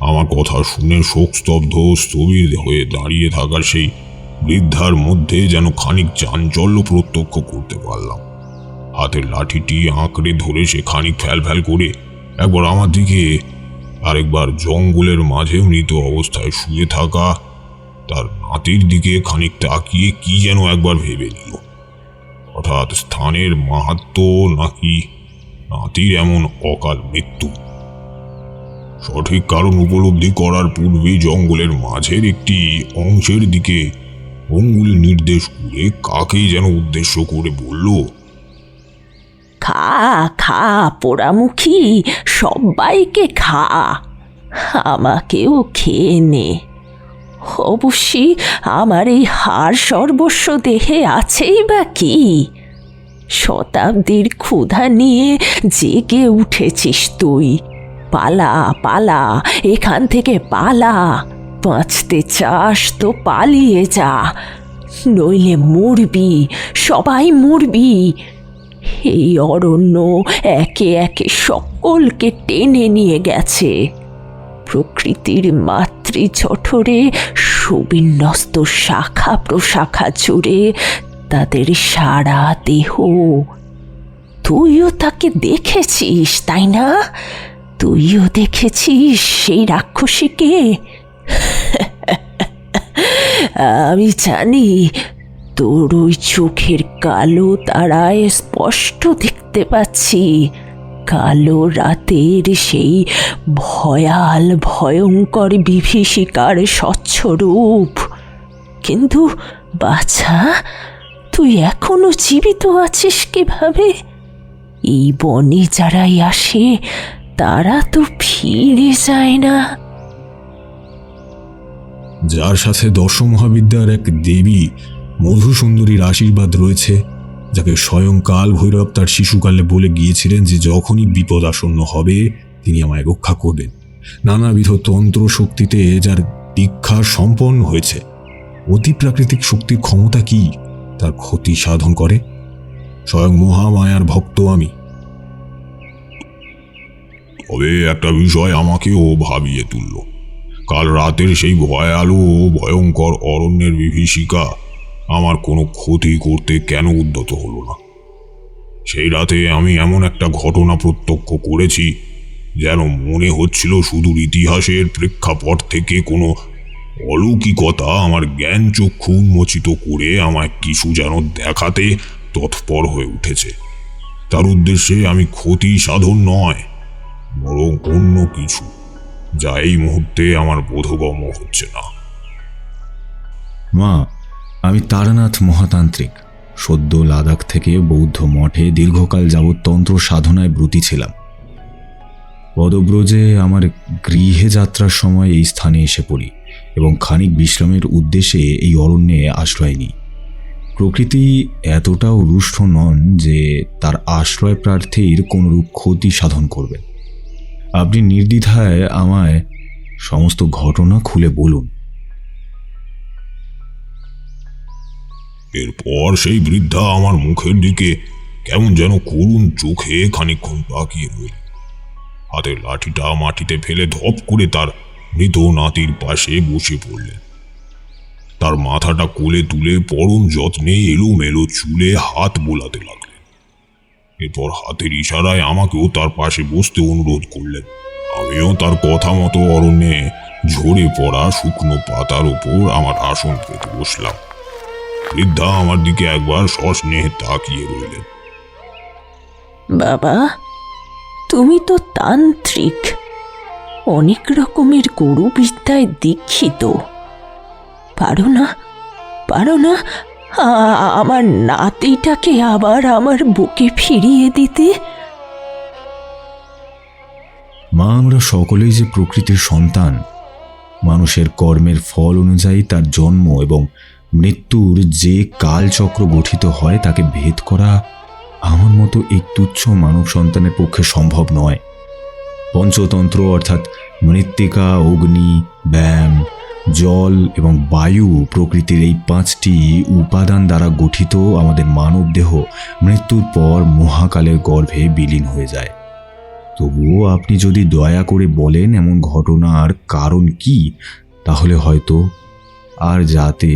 আমার কথা শুনে শোকস্তব্ধ স্থবির হয়ে দাঁড়িয়ে থাকার সেই বৃদ্ধার মধ্যে যেন খানিক চাঞ্চল্য প্রত্যক্ষ করতে পারলাম। হাতের লাঠিটি আঁকড়ে ধরে সে খানিক ফ্যাল করে একবার আমার দিকে, আরেকবার জঙ্গলের মাঝে মৃত অবস্থায় শুয়ে থাকা তার নাতির দিকে খানিক তাকিয়ে কি যেন একবার ভেবে নিল। হঠাৎ স্থানের মাহাত্ম্য নাকি নাতির এমন অকাল মৃত্যু, সঠিক কারণ উপলব্ধি করার পূর্বেই জঙ্গলের মাঝের একটি অংশের দিকে অঙ্গুলি নির্দেশ করে কাকেই যেন উদ্দেশ্য করে বলল, খা খা পোড়ামুখী, সবাইকে খা, আমাকেও খেয়ে নে। অবশ্যই আমার এই হাড় সর্বস্ব দেহে আছেই বা কি? শতাব্দীর ক্ষুধা নিয়ে জেগে উঠেছিস তুই। পালা পালা, এখান থেকে পালা। বাঁচতে চাস তো পালিয়ে যা, নইলে মরবি, সবাই মরবি। এই অরণ্য একে একে সকলকে টেনে নিয়ে গেছে। প্রকৃতির মাতৃজঠরে সুবিন্যস্ত শাখা প্রশাখা জুড়ে তাদের সারা দেহ। তুইও তাকে দেখেছিস, তাই না? তুইও দেখেছিস সেই রাক্ষসীকে? আমি জানি তোর ওই চোখের কালো তারায় স্পষ্ট দেখতে পাচ্ছি কালো রাতের সেই ভয়াল ভয়ঙ্কর বিভীষিকার স্বচ্ছ রূপ। কিন্তু বাছা, তুই এখনো জীবিত আছিস কিভাবে? এই বনে যারাই আসে তারা তো ফিরে যায় না। যার সাথে দশ মহাবিদ্যার এক দেবী মধুসুন্দরীর আশীর্বাদ রয়েছে, যাকে স্বয়ং কাল ভৈরব তার শিশুকালে বলে গিয়েছিলেন যে যখনই বিপদ আসন্ন হবে তিনি আমায় রক্ষা করবেন। নানাবিধ তন্ত্র শক্তিতে যার দীক্ষা সম্পন্ন হয়েছে। অতি প্রাকৃতিক শক্তির ক্ষমতা কি তার ক্ষতি সাধন করে? স্বয়ং মহামায়ার ভক্ত আমি। তবে একটা বিষয় আমাকেও ভাবিয়ে তুলল। কাল রাতের সেই ভয়ালু ভয়ঙ্কর অরণ্যের বিভীষিকা আমার কোনো ক্ষতি করতে কেন উদ্যত হলো না? সেই রাতে আমি এমন একটা ঘটনা প্রত্যক্ষ করেছি যেন মনে হচ্ছিল সুদূর ইতিহাসের প্রেক্ষাপট থেকে কোনো অলৌকিকতা আমার জ্ঞান চক্ষু উন্মোচিত করে আমায় কিছু যেন দেখাতে তৎপর হয়ে উঠেছে। তার উদ্দেশ্যে আমি ক্ষতি সাধন নয়, বরং অন্য কিছু, যা এই মুহূর্তে আমার বোধগম্য হচ্ছে না। মা, আমি তারানাথ মহাতান্ত্রিক। সদ্য লাদাখ থেকে বৌদ্ধ মঠে দীর্ঘকাল যাবৎ তন্ত্র সাধনায় ব্রতী ছিলাম। পদব্রজে আমার গৃহে যাত্রার সময় এই স্থানে এসে পড়ি এবং খানিক বিশ্রামের উদ্দেশ্যে এই অরণ্যে আশ্রয় নিই। প্রকৃতি এতটাও রুষ্ট নন যে তার আশ্রয় প্রার্থীর কোনরূপ ক্ষতি সাধন করবেন। আপনি নির্দ্বিধায় আমায় সমস্ত ঘটনা খুলে বলুন। এরপর সেই বৃদ্ধা আমার মুখের দিকে কেমন যেন করুণ চোখে খানিকক্ষণ তাকিয়ে রইল। হাতের লাঠিটা মাটিতে ফেলে ধপ করে তার মৃত নাতির পাশে বসে পড়লেন। তার মাথাটা কোলে তুলে পরম যত্নে এলোমেলো চুলে হাত বোলাতে লাগলেন। এরপর হাতের ইশারায় আমাকেও তার পাশে বসতে অনুরোধ করলেন। আমিও তার কথা মতো অরণ্যে ঝরে পড়া শুকনো পাতার উপর আমার আসন পেতে বসলাম। বৃদ্ধা আমার দিকে একবার সস্নেহে তাকিয়ে রইলেন। বাবা, তুমি তো তান্ত্রিক, অনেক রকমের গুরুবিদ্যায় দীক্ষিত। পারো না আমার নাতিটাকে আবার আমার বুকে ফিরিয়ে দিতে? মা, আমরা সকলেই যে প্রকৃতির সন্তান। মানুষের কর্মের ফল অনুযায়ী তার জন্ম এবং মৃত্যুর যে কালচক্র গঠিত হয় তাকে ভেদ করা আমার মতো এই তুচ্ছ মানব সন্তানের পক্ষে সম্ভব নয়। পঞ্চতন্ত্র অর্থাৎ মৃত্তিকা, অগ্নি, ব্যায়াম, জল এবং বায়ু প্রকৃতির এই 5টি উপাদান দ্বারা গঠিত আমাদের মানব দেহ মৃত্যুর পর মহাকালের গর্ভে বিলীন হয়ে যায়। তবুও আপনি যদি দয়া করে বলেন এমন ঘটনার কারণ কি, তাহলে হয়তো আর যাতে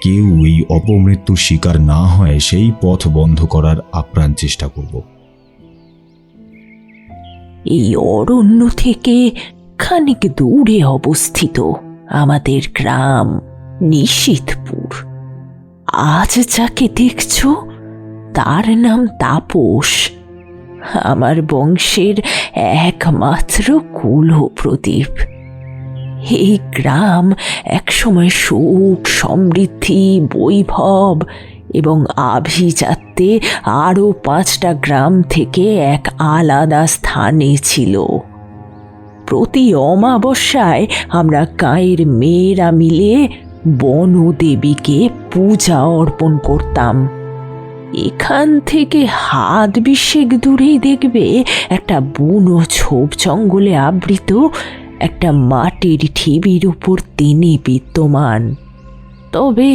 কেউ এই অপমৃত্যুর শিকার না হয় সেই পথ বন্ধ করার আপ্রাণ চেষ্টা করব। এই অরণ্য থেকে খানিক দূরে অবস্থিত আমাদের গ্রাম নিশীথপুর। আজ যাকে দেখছ তার নাম তাপস, আমার বংশের একমাত্র কুলপ্রদীপ। এই গ্রাম একসময় সুখ, সমৃদ্ধি, বৈভব এবং আভিজাত্যে আরও 5টা গ্রাম থেকে এক আলাদা স্থানে ছিল। প্রতি অমাবস্যায় আমরা গাঁয়ের মেয়েরা মিলে বনদেবীকে পূজা অর্পণ করতাম। এখান থেকে হাত 20 দূরেই দেখবে একটা বুনো ঝোপ জঙ্গলে আবৃত একটা মাটির ঢিবির উপর তিনি বিদ্যমান। তবে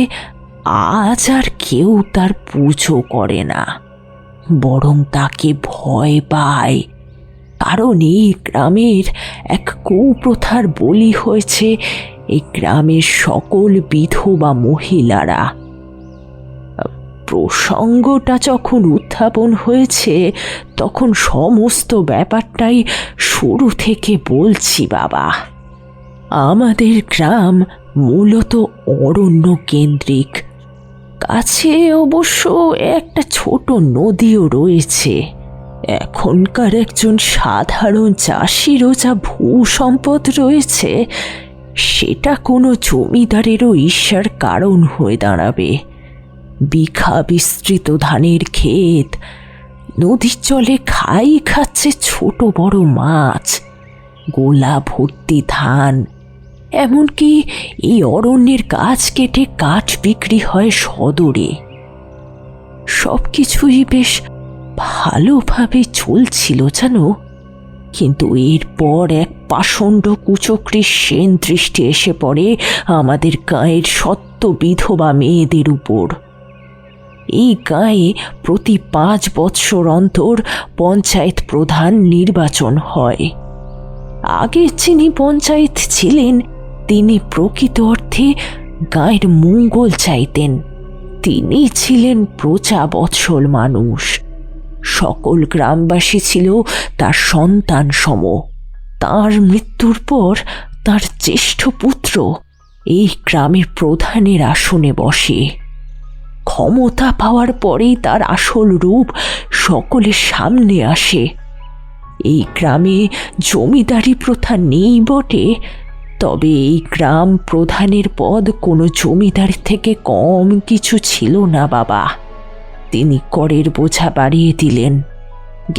আজ আর কেউ তার পুজো করে না, বরং তাকে ভয় পায়। কারণ এই গ্রামের এক কুপ্রথার বলি হয়েছে এই গ্রামের সকল বিধবা মহিলারা। প্রসঙ্গটা যখন উত্থাপন হয়েছে তখন সমস্ত ব্যাপারটাই শুরু থেকে বলছি বাবা। আমাদের গ্রাম মূলত অরণ্য কেন্দ্রিক। কাছে অবশ্য একটা ছোট নদীও রয়েছে। এখনকার একজন সাধারণ চাষিরও যা ভূ সম্পদ রয়েছে সেটা কোনো জমিদারেরও ঈর্ষার কারণ হয়ে দাঁড়াবে। বিঘা বিস্তৃত ধানের ক্ষেত, নদীর জলে খাই খাচ্ছে ছোট বড় মাছ, গোলা ভর্তি ধান, এমনকি এই অরণ্যের গাছ কেটে কাঠ বিক্রি হয় সদরে। সব কিছুই বেশ ভালোভাবে চলছিল জানো, কিন্তু এরপর এক পাষণ্ড কুচক্রীর সেন দৃষ্টি এসে পড়ে আমাদের গাঁয়ের সত্য বিধবা মেয়েদের উপর। এই গাঁয়ে প্রতি 5 বৎসর অন্তর পঞ্চায়েত প্রধান নির্বাচন হয়। আগে যিনি পঞ্চায়েত ছিলেন তিনি প্রকৃত অর্থে গাঁয়ের মঙ্গল চাইতেন। তিনি ছিলেন প্রজা বৎসল মানুষ। সকল গ্রামবাসী ছিল তার সন্তান সম। তার মৃত্যুর পর তার জ্যেষ্ঠ পুত্র এই গ্রামের প্রধানের আসনে বসে। ক্ষমতা পাওয়ার পরেই তার আসল রূপ সকলের সামনে আসে। এই গ্রামে জমিদারি প্রথা নেই বটে, তবে এই গ্রাম প্রধানের পদ কোনো জমিদার থেকে কম কিছু ছিল না বাবা। তিনি করের বোঝা বাড়িয়ে দিলেন।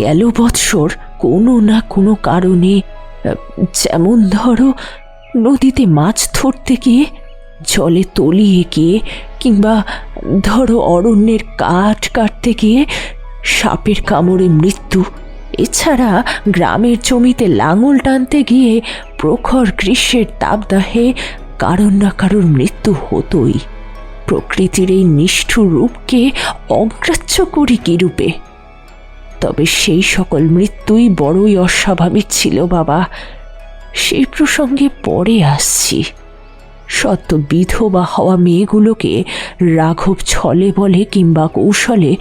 গেল বৎসর কোনো না কোনো কারণে, যেমন ধরো নদীতে মাছ ধরতে গিয়ে, জলে তলিয়ে গিয়ে, কিংবা ধরো অরণ্যের কাঠ কাটতে গিয়ে সাপের কামড়ে মৃত্যু, এছাড়া গ্রামের জমিতে লাঙল টানতে গিয়ে প্রখর গ্রীষ্মের তাপদাহে কারোর না কারোর মৃত্যু হতোই। প্রকৃতির এই নিষ্ঠুর রূপকে অগ্রাহ্য করি কি রূপে? তবে সেই সকল মৃত্যুই বড়ই অস্বাভাবিক ছিল বাবা। সেই প্রসঙ্গে পরে আসছি। সত্য বিধবা হওয়া মেয়েগুলোকে রাঘব ছলে বলে কিংবা কৌশলে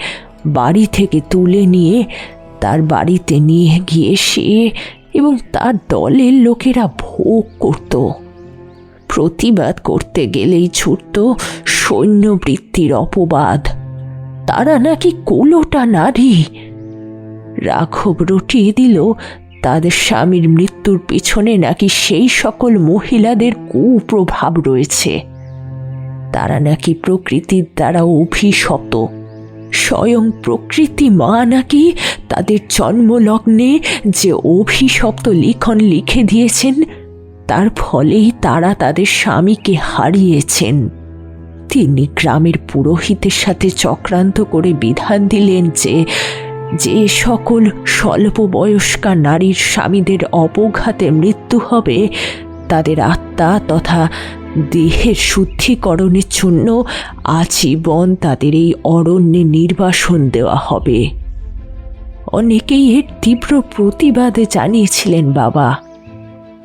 বাড়ি থেকে তুলে নিয়ে তার বাড়িতে নিয়ে গিয়ে সে এবং তার দলের লোকেরা ভোগ করত। প্রতিবাদ করতে গেলেই ছুটত সৈন্যবৃত্তির অপবাদ। তারা নাকি কুলোটা নারী। রাঘব রটিয়ে দিল তাদের স্বামীর মৃত্যুর পিছনে নাকি সেই সকল মহিলাদের কুপ্রভাব রয়েছে। তারা নাকি প্রকৃতির দ্বারা অভিশপ্ত। স্বয়ং প্রকৃতি মা নাকি তাদের জন্মলগ্নে যে অভিশপ্ত লিখন লিখে দিয়েছেন, তার ফলেই তারা তাদের স্বামীকে হারিয়েছেন। তিনি গ্রামের পুরোহিতের সাথে চক্রান্ত করে বিধান দিলেন যে যে সকল স্বল্প বয়স্কা নারীর স্বামীদের অপঘাতে মৃত্যু হবে, তাদের আত্মা তথা দেহের শুদ্ধিকরণের জন্য আজীবন তাদের এই অরণ্যে নির্বাসন দেওয়া হবে। অনেকেই এর তীব্র প্রতিবাদে জানিয়েছিলেন বাবা,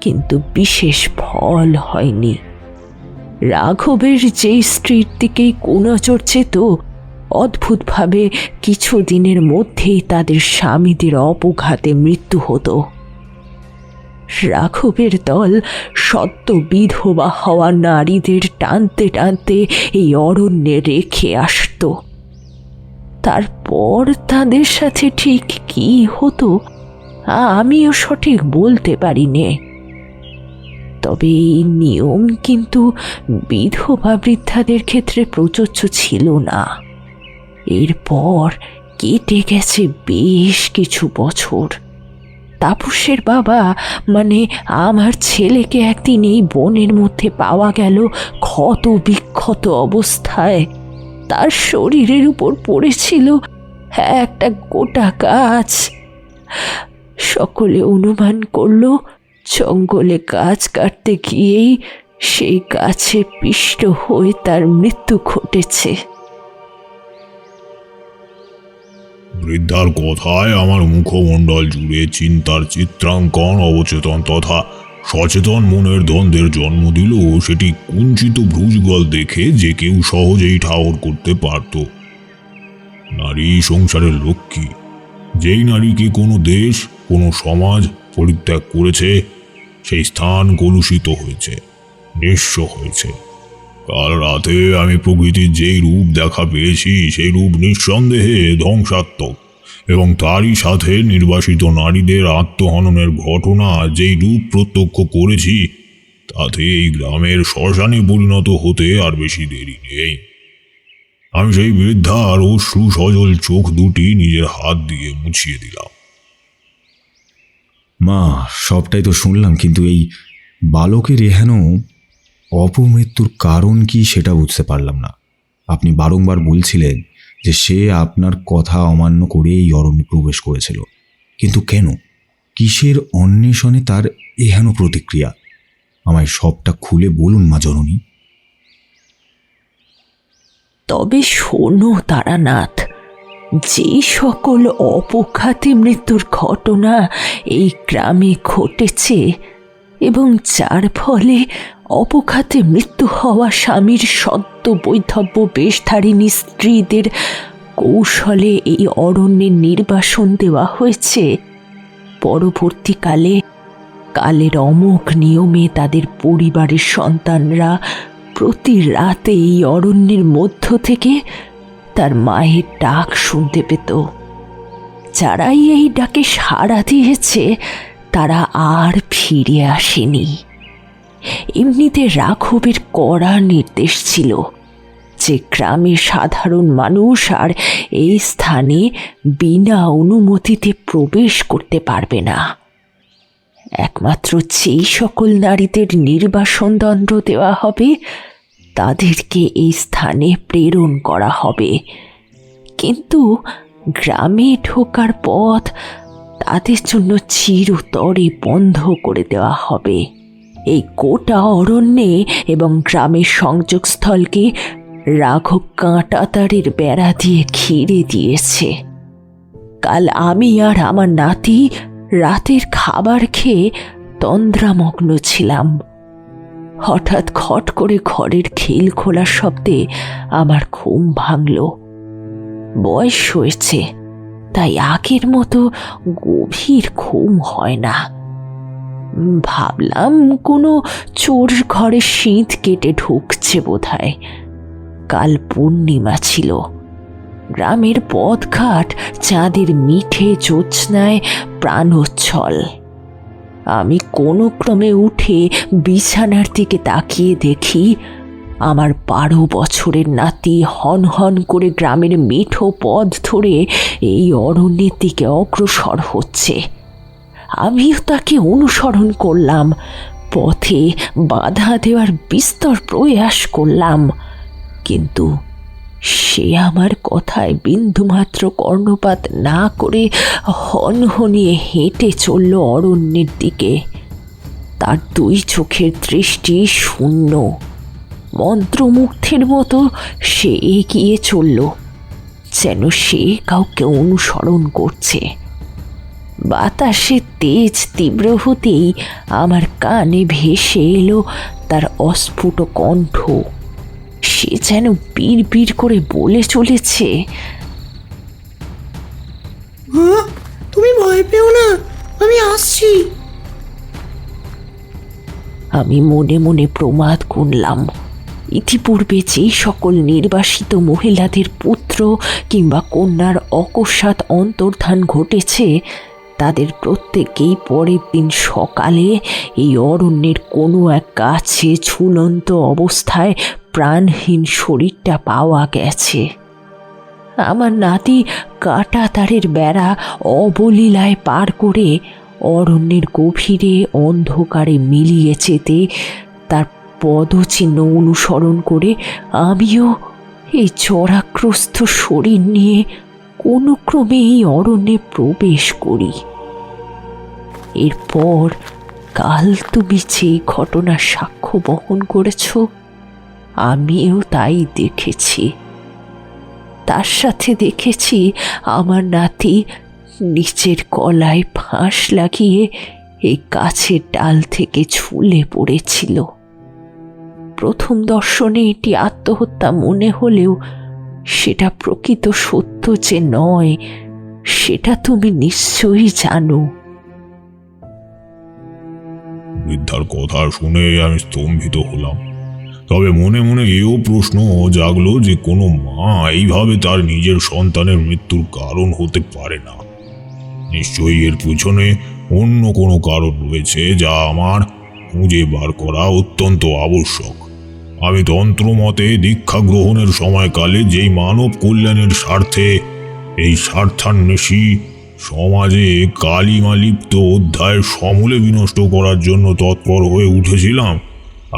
কিন্তু বিশেষ ফল হয়নি। রাঘবের যে স্ত্রীর দিকেই কুনজর যেত, অদ্ভুতভাবে কিছুদিনের মধ্যেই তাদের স্বামীদের অপঘাতে মৃত্যু হতো। রাঘবের দল সদ্য বিধবা হওয়া নারীদের টানতে টানতে এই অরণ্যে রেখে আসত। তারপর তাদের সাথে ঠিক কি হতো আমিও সঠিক বলতে পারি নে। তবে এই নিয়ম কিন্তু বিধবা বৃদ্ধাদের ক্ষেত্রে প্রযোজ্য ছিল না। এরপর কেটে গেছে বেশ কিছু বছর। তাপসের বাবা মানে আমার ছেলেকে একদিন এই বনের মধ্যে পাওয়া গেল ক্ষত বিক্ষত অবস্থায়। তার শরীরের উপর পড়েছিল একটা গোটা গাছ। সকলে অনুমান করল জঙ্গলে গাছ কাটতে গিয়েই সেই গাছে পিষ্ট হয়ে তার মৃত্যু ঘটেছে। বৃদ্ধার কথায় আমার মুখমণ্ডল জুড়ে চিন্তার চিত্রাঙ্কন অবচেতন তথা সচেতন মনের দ্বন্দ্বের জন্ম দিল। সেটি কুঞ্চিত ভ্রুযুগল দেখে যে কেউ সহজেই ঠাহর করতে পারত। নারী সংসারের লক্ষ্মী। যেই নারীকে কোনো দেশ কোনো সমাজ পরিত্যাগ করেছে, সেই স্থান কলুষিত হয়েছে, নিঃস্ব হয়েছে। কাল রাতে আমি প্রকৃতির যেই রূপ দেখা পেয়েছি, সেই রূপ নিঃসন্দেহে ধ্বংসাত্মক, এবং তারই সাথে নির্বাসিত নারীদের আত্মহননের ঘটনা যেই রূপ প্রত্যক্ষ করেছি, তাতে এই গ্রামের শ্মশানে পরিণত হতে আর বেশি দেরি নেই। আমি সেই বৃদ্ধার অশ্রু সজল চোখ দুটি নিজের হাত দিয়ে মুছিয়ে দিলাম। মা, সবটাই তো শুনলাম, কিন্তু এই বালকের এহেন অপমৃত্যুর কারণ কি সেটা বুঝতে পারলাম না। আপনি বারংবার বলছিলেন যে সে আপনার কথা অমান্য করে এই অরণ্যে প্রবেশ করেছিল, কিন্তু কেন? কিসের অন্বেষণে তার এহেন প্রতিক্রিয়া? আমায় সবটা খুলে বলুন মা জননী। তবে শোনো তারানাথ, যে সকল অপঘাতে মৃত্যুর ঘটনা এই গ্রামে ঘটেছে এবং যার ফলে অপঘাতে মৃত্যু হওয়া স্বামীর সদ্য বৈধব্য বেশধারিণী স্ত্রীদের কৌশলে এই অরণ্যে নির্বাসন দেওয়া হয়েছে, পরবর্তীকালে কালের অমোঘ নিয়মে তাদের পরিবারের সন্তানরা প্রতি রাতে এই অরণ্যের মধ্য থেকে তার মায়ের ডাক শুনতে পেত। যারাই এই ডাকে সাড়া দিয়েছে তারা আর ফিরে আসেনি। এমনিতে রাঘবের কড়া নির্দেশ ছিল যে গ্রামের সাধারণ মানুষ আর এই স্থানে বিনা অনুমতিতে প্রবেশ করতে পারবে না। একমাত্র যেই সকল নারীদের নির্বাসন দণ্ড দেওয়া হবে তাদেরকে এই স্থানে প্রেরণ করা হবে, কিন্তু গ্রামে ঢোকার পথ তাদের জন্য চিরতরে বন্ধ করে দেওয়া হবে। এই গোটা অরণ্যে এবং গ্রামের সংযোগস্থলকে রাঘব কাঁটাতারের বেড়া দিয়ে ঘিরে দিয়েছে। কাল আমি আর আমার নাতি রাতের খাবার খেয়ে তন্দ্রামগ্ন ছিলাম। হঠাৎ খট করে ঘরের খিল খোলার শব্দে আমার ঘুম ভাঙল। বয়স হয়েছে, তাই আগের মতো গভীর ঘুম হয় না। ভাবলাম কোনো চোর ঘরে শীত কেটে ঢুকছে বোধহয়। কাল পূর্ণিমা ছিল। গ্রামের পথঘাট চাঁদের মিঠে জ্যোৎস্নায় প্রাণোচ্ছল। আমি কোনো ক্রমে উঠে বিছানার দিকে তাকিয়ে দেখি আমার 12 বছরের নাতি হন হন করে গ্রামের মেঠো পথ ধরে এই অরণ্যের দিকে অগ্রসর হচ্ছে। আমিও তাকে অনুসরণ করলাম, পথে বাধা দেওয়ার বিস্তর প্রয়াস করলাম, কিন্তু সে আমার কথায় বিন্দুমাত্র কর্ণপাত না করে হনহনিয়ে হেঁটে চলল অরণ্যের দিকে। তার 2 চোখের দৃষ্টি শূন্য, মন্ত্রমুগ্ধের মতো সে এগিয়ে চলল, যেন সে কাউকে অনুসরণ করছে। বাতাসে তেজ তীব্র হতেই আমার কানে ভেসে এলো তার অস্ফুট কণ্ঠ। সে যেন বিড় করে বলে চলেছে, তুমি ভয় পেও না, আমি আসছি। আমি মনে মনে প্রমাদ গুনলাম। ইতিপূর্বে যেই সকল নির্বাসিত মহিলাদের পুত্র কিংবা কন্যার অকস্মাৎ অন্তর্ধান ঘটেছে, তাদের প্রত্যেকেই পরের দিন সকালে এই অরণ্যের কোনো এক গাছে ঝুলন্ত অবস্থায় প্রাণহীন শরীরটা পাওয়া গেছে। আমার নাতি কাটা তারের বেড়া অবলীলায় পার করে অরণ্যের গভীরে অন্ধকারে মিলিয়ে যেতে তার পদচিহ্ন অনুসরণ করে আমিও এই চড়াগ্রস্ত শরীর নিয়ে কোনো ক্রমে এই অরণ্যে প্রবেশ করি। এরপর কাল তুমি যে ঘটনার সাক্ষ্য বহন করেছ, আমিও তাই দেখেছি। তার সাথে দেখেছি আমার নাতি নিচের গলায় ফাঁস লাগিয়ে এই গাছের ডাল থেকে ঝুলে পড়েছিল। প্রথম দর্শনে এটি আত্মহত্যা মনে হলেও সেটা প্রকৃত সত্য যে নয়, সেটা তুমি নিশ্চয়ই জানো। বৃদ্ধার কথা শুনে আমি স্তম্ভিত হলাম। তবে মনে মনে এও প্রশ্ন জাগলো যে কোনো মা এইভাবে তার নিজের সন্তানের মৃত্যুর কারণ হতে পারে না। নিশ্চয়ই এর পিছনে অন্য কোনো কারণ রয়েছে, যা আমার খুঁজে বার করা অত্যন্ত আবশ্যক। আমি তন্ত্রমতে দীক্ষা গ্রহণের সময়কালে যেই মানব কল্যাণের স্বার্থে এই স্বার্থান্বেষী সমাজে কালিমালিপ্ত অধ্যায় সমূলে বিনষ্ট করার জন্য তৎপর হয়ে উঠেছিলাম,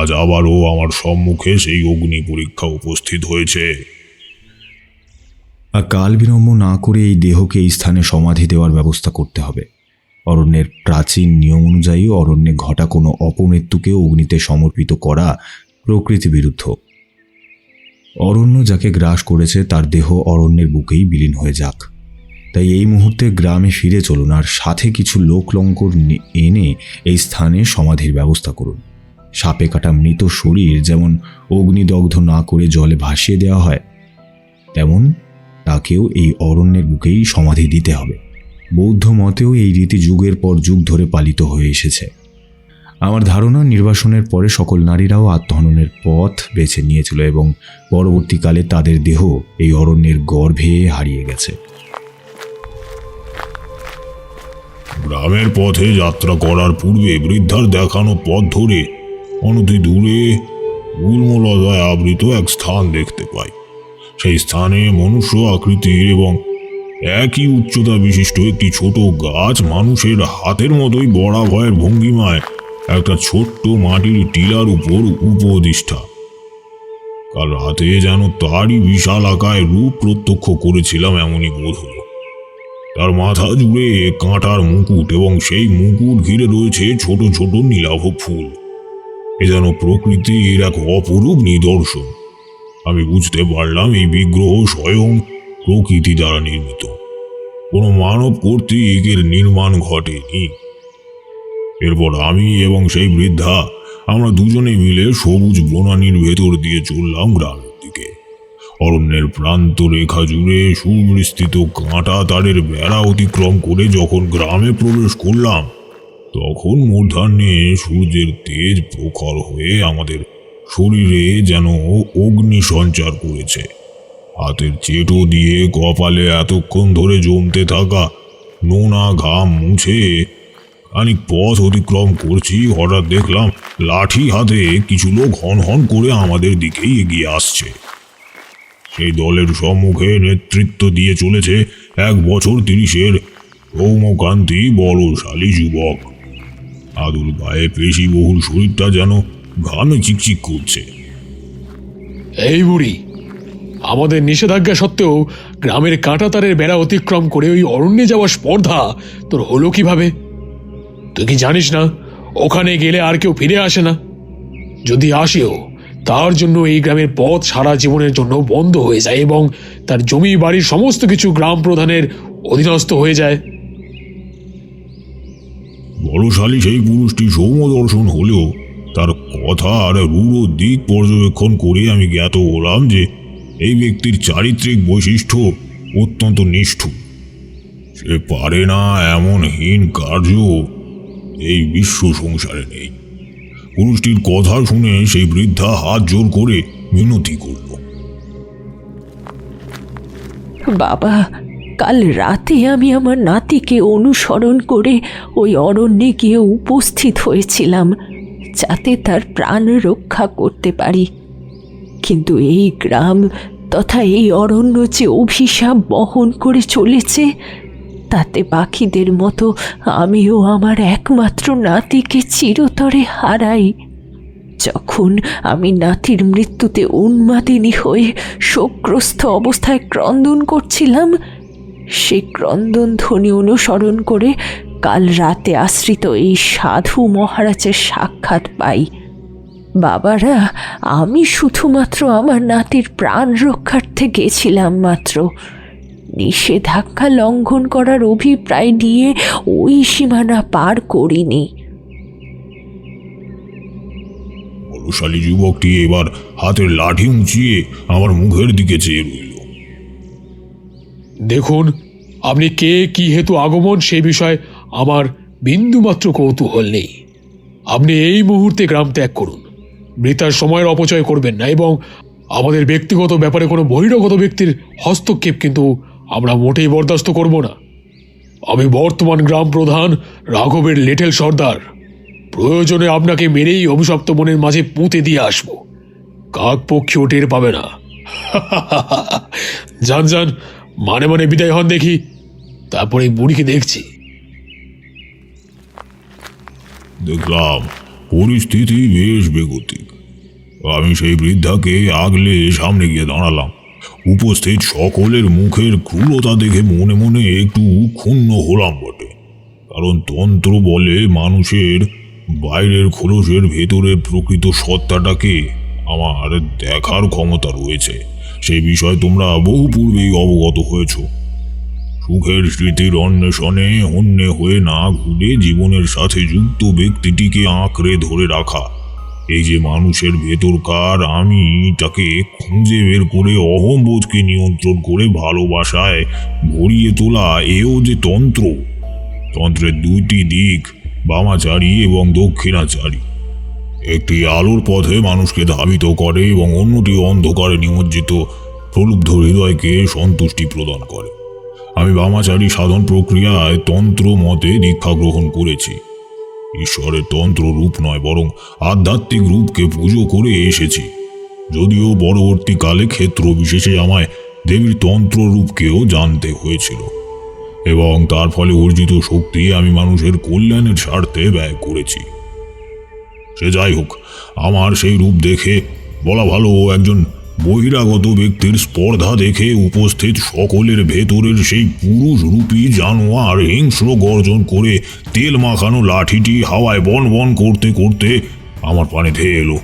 আজ আবারও আমার সম্মুখে সেই অগ্নি পরীক্ষা উপস্থিত হয়েছে। আর কাল বিলম্ব না করে এই দেহকে এই স্থানে সমাধি দেওয়ার ব্যবস্থা করতে হবে। অরণ্যের প্রাচীন নিয়ম অনুযায়ী অরণ্যে ঘটা কোনো অপমৃত্যুকে অগ্নিতে সমর্পিত করা প্রকৃতি বিরুদ্ধ। অরণ্য যাকে গ্রাস করেছে তার দেহ অরণ্যের বুকেই বিলীন হয়ে যাক। তাই এই মুহূর্তে গ্রামে ফিরে চলুন, আর সাথে কিছু লোকলঙ্কর এনে এই স্থানে সমাধির ব্যবস্থা করুন। সাপে কাটা মৃত শরীর যেমন অগ্নিদগ্ধ না করে জলে ভাসিয়ে দেওয়া হয়, তেমন তাকেও এই অরণ্যের বুকেই সমাধি দিতে হবে। বৌদ্ধ মতেও এই রীতি যুগের পর যুগ ধরে পালিত হয়ে এসেছে। আমার ধারণা নির্বাসনের পরে সকল নারীরাও আত্মহননের পথ বেছে নিয়েছিল এবং পরবর্তীকালে তাদের দেহ এই অরণ্যের গর্ভে হারিয়ে গেছে। গ্রামের পথে যাত্রা করার পূর্বে বৃদ্ধার দেখানো পথ ধরে অনতি দূরে গুল্মলতায় আবৃত এক স্থান দেখতে পাই। সেই স্থানে মনুষ্য আকৃতির এবং একই উচ্চতা বিশিষ্ট একটি ছোট গাছ মানুষের হাতের মতোই বরাভয়ের ভঙ্গিমায় একটা ছোট্ট মাটির টিলার উপর উপদিষ্ঠা। কাল রাতে যেন তারই বিশাল আকায় রূপ প্রত্যক্ষ করেছিলাম এমনই বোধ হলো। তার মাথা জুড়ে কাঁটার মুকুট এবং সেই মুকুট ঘিরে রয়েছে ছোট ছোট নীলাভ ফুল। এ যেন প্রকৃতির এক অপরূপ নিদর্শন। আমি বুঝতে পারলাম এই বিগ্রহ স্বয়ং প্রকৃতি দ্বারা নির্মিত, কোনো মানব কর্তৃক এর নির্মাণ ঘটেনি। এরপর আমি এবং সেই বৃদ্ধা আমরা দুজনে মিলে সবুজ বনানীর ভেতর দিয়ে চললাম গ্রামের দিকে। অরণ্যের প্রান্ত রেখা জুড়ে সুবিস্তৃত কাঁটা তারের বেড়া অতিক্রম করে যখন গ্রামে প্রবেশ করলাম, তখন মূর্ধান্যে সূর্যের তেজ প্রখর হয়ে আমাদের শরীরে যেন অগ্নি সঞ্চার করেছে। হাতের চেটো দিয়ে কপালে এতক্ষণ ধরে জমতে থাকা নোনা ঘাম মুছে খানিক পথ অতিক্রম করছি, হঠাৎ দেখলাম লাঠি হাতে কিছু লোক হন হন করে আমাদের দিকেই এগিয়ে আসছে। সেই দলের সম্মুখে নেতৃত্ব দিয়ে চলেছে 1 বছর 30-এর সৌম্যকান্তি বলশালী যুবক। আদুল গায়ে পেশিবহুল শরীরটা যেন ঘামে চিকচিক করছে। এই বুড়ি, আমাদের নিষেধাজ্ঞা সত্ত্বেও গ্রামের কাঁটাতারের বেড়া অতিক্রম করে ওই অরণ্যে যাওয়ার স্পর্ধা তোর হলো কিভাবে? তুই কি জানিস না ওখানে গেলে আর কেউ ফিরে আসে না? যদি আসেও, তার জন্য এই গ্রামের পথ সারা জীবনের জন্য বন্ধ হয়ে যায় এবং তার জমি বাড়ির সমস্ত কিছু গ্রাম প্রধানের অধীনস্থ হয়ে যায়। বলশালী সেই পুরুষটি সৌম্য দর্শন হলেও তার কথা আর রূঢ় দিক পর্যবেক্ষণ করে আমি জ্ঞাত হলাম যে এই ব্যক্তির চারিত্রিক বৈশিষ্ট্য অত্যন্ত নিষ্ঠুর। সে পারে না এমন হীন কার্য এই বিশ্ব সংসারে নেই। পুরুষটির কথা শুনে সেই বৃদ্ধা হাত জোর করে মিনতি করল। বাবা, কাল রাতে আমি আমার নাতিকে অনুসরণ করে ওই অরণ্যে গিয়ে উপস্থিত হয়েছিলাম যাতে তার প্রাণ রক্ষা করতে পারি। কিন্তু এই গ্রাম তথা এই অরণ্য যে অভিশাপ বহন করে চলেছে, তাতে বাকিদের মতো আমিও আমার একমাত্র নাতিকে চিরতরে হারাই। যখন আমি নাতির মৃত্যুতে উন্মাদিনী হয়ে শোকগ্রস্ত অবস্থায় ক্রন্দন করছিলাম, সেই ক্রন্দন ধ্বনি অনুসরণ করে কাল রাতে আশ্রিত এই সাধু মহারাজের সাক্ষাৎ পাই। বাবারা, আমি শুধুমাত্র আমার নাতির প্রাণ রক্ষার্থে গেছিলাম মাত্র। নিষেধাজ্ঞা লঙ্ঘন করার অভিপ্রায় নিয়ে ওই সীমানা পার করিনি। বলশালী যুবকটি এবার হাতের লাঠি উঁচিয়ে আমার মুখের দিকে চেয়ে রইল। দেখুন, আপনি কে, কি হেতু আগমন সে বিষয়ে আমার বিন্দুমাত্র কৌতূহল নেই। আপনি এই মুহূর্তে গ্রাম ত্যাগ করুন। বৃথার সময়ের অপচয় করবেন না এবং আমাদের ব্যক্তিগত ব্যাপারে কোনো বহিরাগত ব্যক্তির হস্তক্ষেপ কিন্তু আমরা মোটেই বরদাস্ত করব না। আমি বর্তমান গ্রাম প্রধান রাঘবের লিটল সর্দার। প্রয়োজনে আপনাকে মেরেই অভিশপ্ত মনের মাঝে পুঁতে দিয়ে আসবো। কাক পক্ষীও টের পাবে না। যান যান, মানে মানে বিদায় হন দেখি, তারপরে এই বুড়িকে দেখছি। দেখলাম পরিস্থিতি বেশ বেগতিক। আমি সেই বৃদ্ধাকে আগলে সামনে গিয়ে দাঁড়ালাম। উপস্থিত সকলের মুখের ক্রূরতা দেখে মনে মনে একটু ক্ষুণ্ণ হলাম বটে। কারণ তন্ত্র বলে মানুষের বাইরের খোলসের ভেতরের প্রকৃত সত্তাটাকে আমার দেখার ক্ষমতা রয়েছে। সেই বিষয়ে তোমরা বহু পূর্বেই অবগত হয়েছ। সুখের স্মৃতির অন্বেষণে হন্যে হয়ে না ঘুরে জীবনের সাথে যুক্ত ব্যক্তিটিকে আঁকড়ে ধরে রাখা, এই যে মানুষের ভেতরকার আমিটাকে খুঁজে বের করে অহংবোধকে নিয়ন্ত্রণ করে ভালোবাসায় ভরিয়ে তোলা, এও যে তন্ত্র। তন্ত্রের 2টি দিক, বামাচারী এবং দক্ষিণাচারী। একটি আলোর পথে মানুষকে ধাবিত করে এবং অন্যটি অন্ধকারে নিমজ্জিত প্রলুব্ধ হৃদয়কে সন্তুষ্টি প্রদান করে। আমি বামাচারী সাধন প্রক্রিয়ায় তন্ত্র মতে দীক্ষা গ্রহণ করেছি। ঈশ্বরের তন্ত্র রূপ নয়, বরং আধ্যাত্মিক রূপকে পুজো করে এসেছি। যদিও পরবর্তীকালে ক্ষেত্র বিশেষে আমায় দেবীর তন্ত্র রূপকেও জানতে হয়েছিল এবং তার ফলে অর্জিত শক্তি আমি মানুষের কল্যাণের স্বার্থে ব্যয় করেছি। সে যাই হোক, আমার সেই রূপ দেখে বলা ভালো, একজন বহিরাগত ব্যক্তির স্পর্ধা দেখে উপস্থিত সকলের ভেতরের সেই পুরুষ রূপী জানোয়ার হিংস্র গর্জন করে তেল মাখানো লাঠিটি হাওয়ায় বন বন করতে করতে আমার পানে ধেয়ে এলো।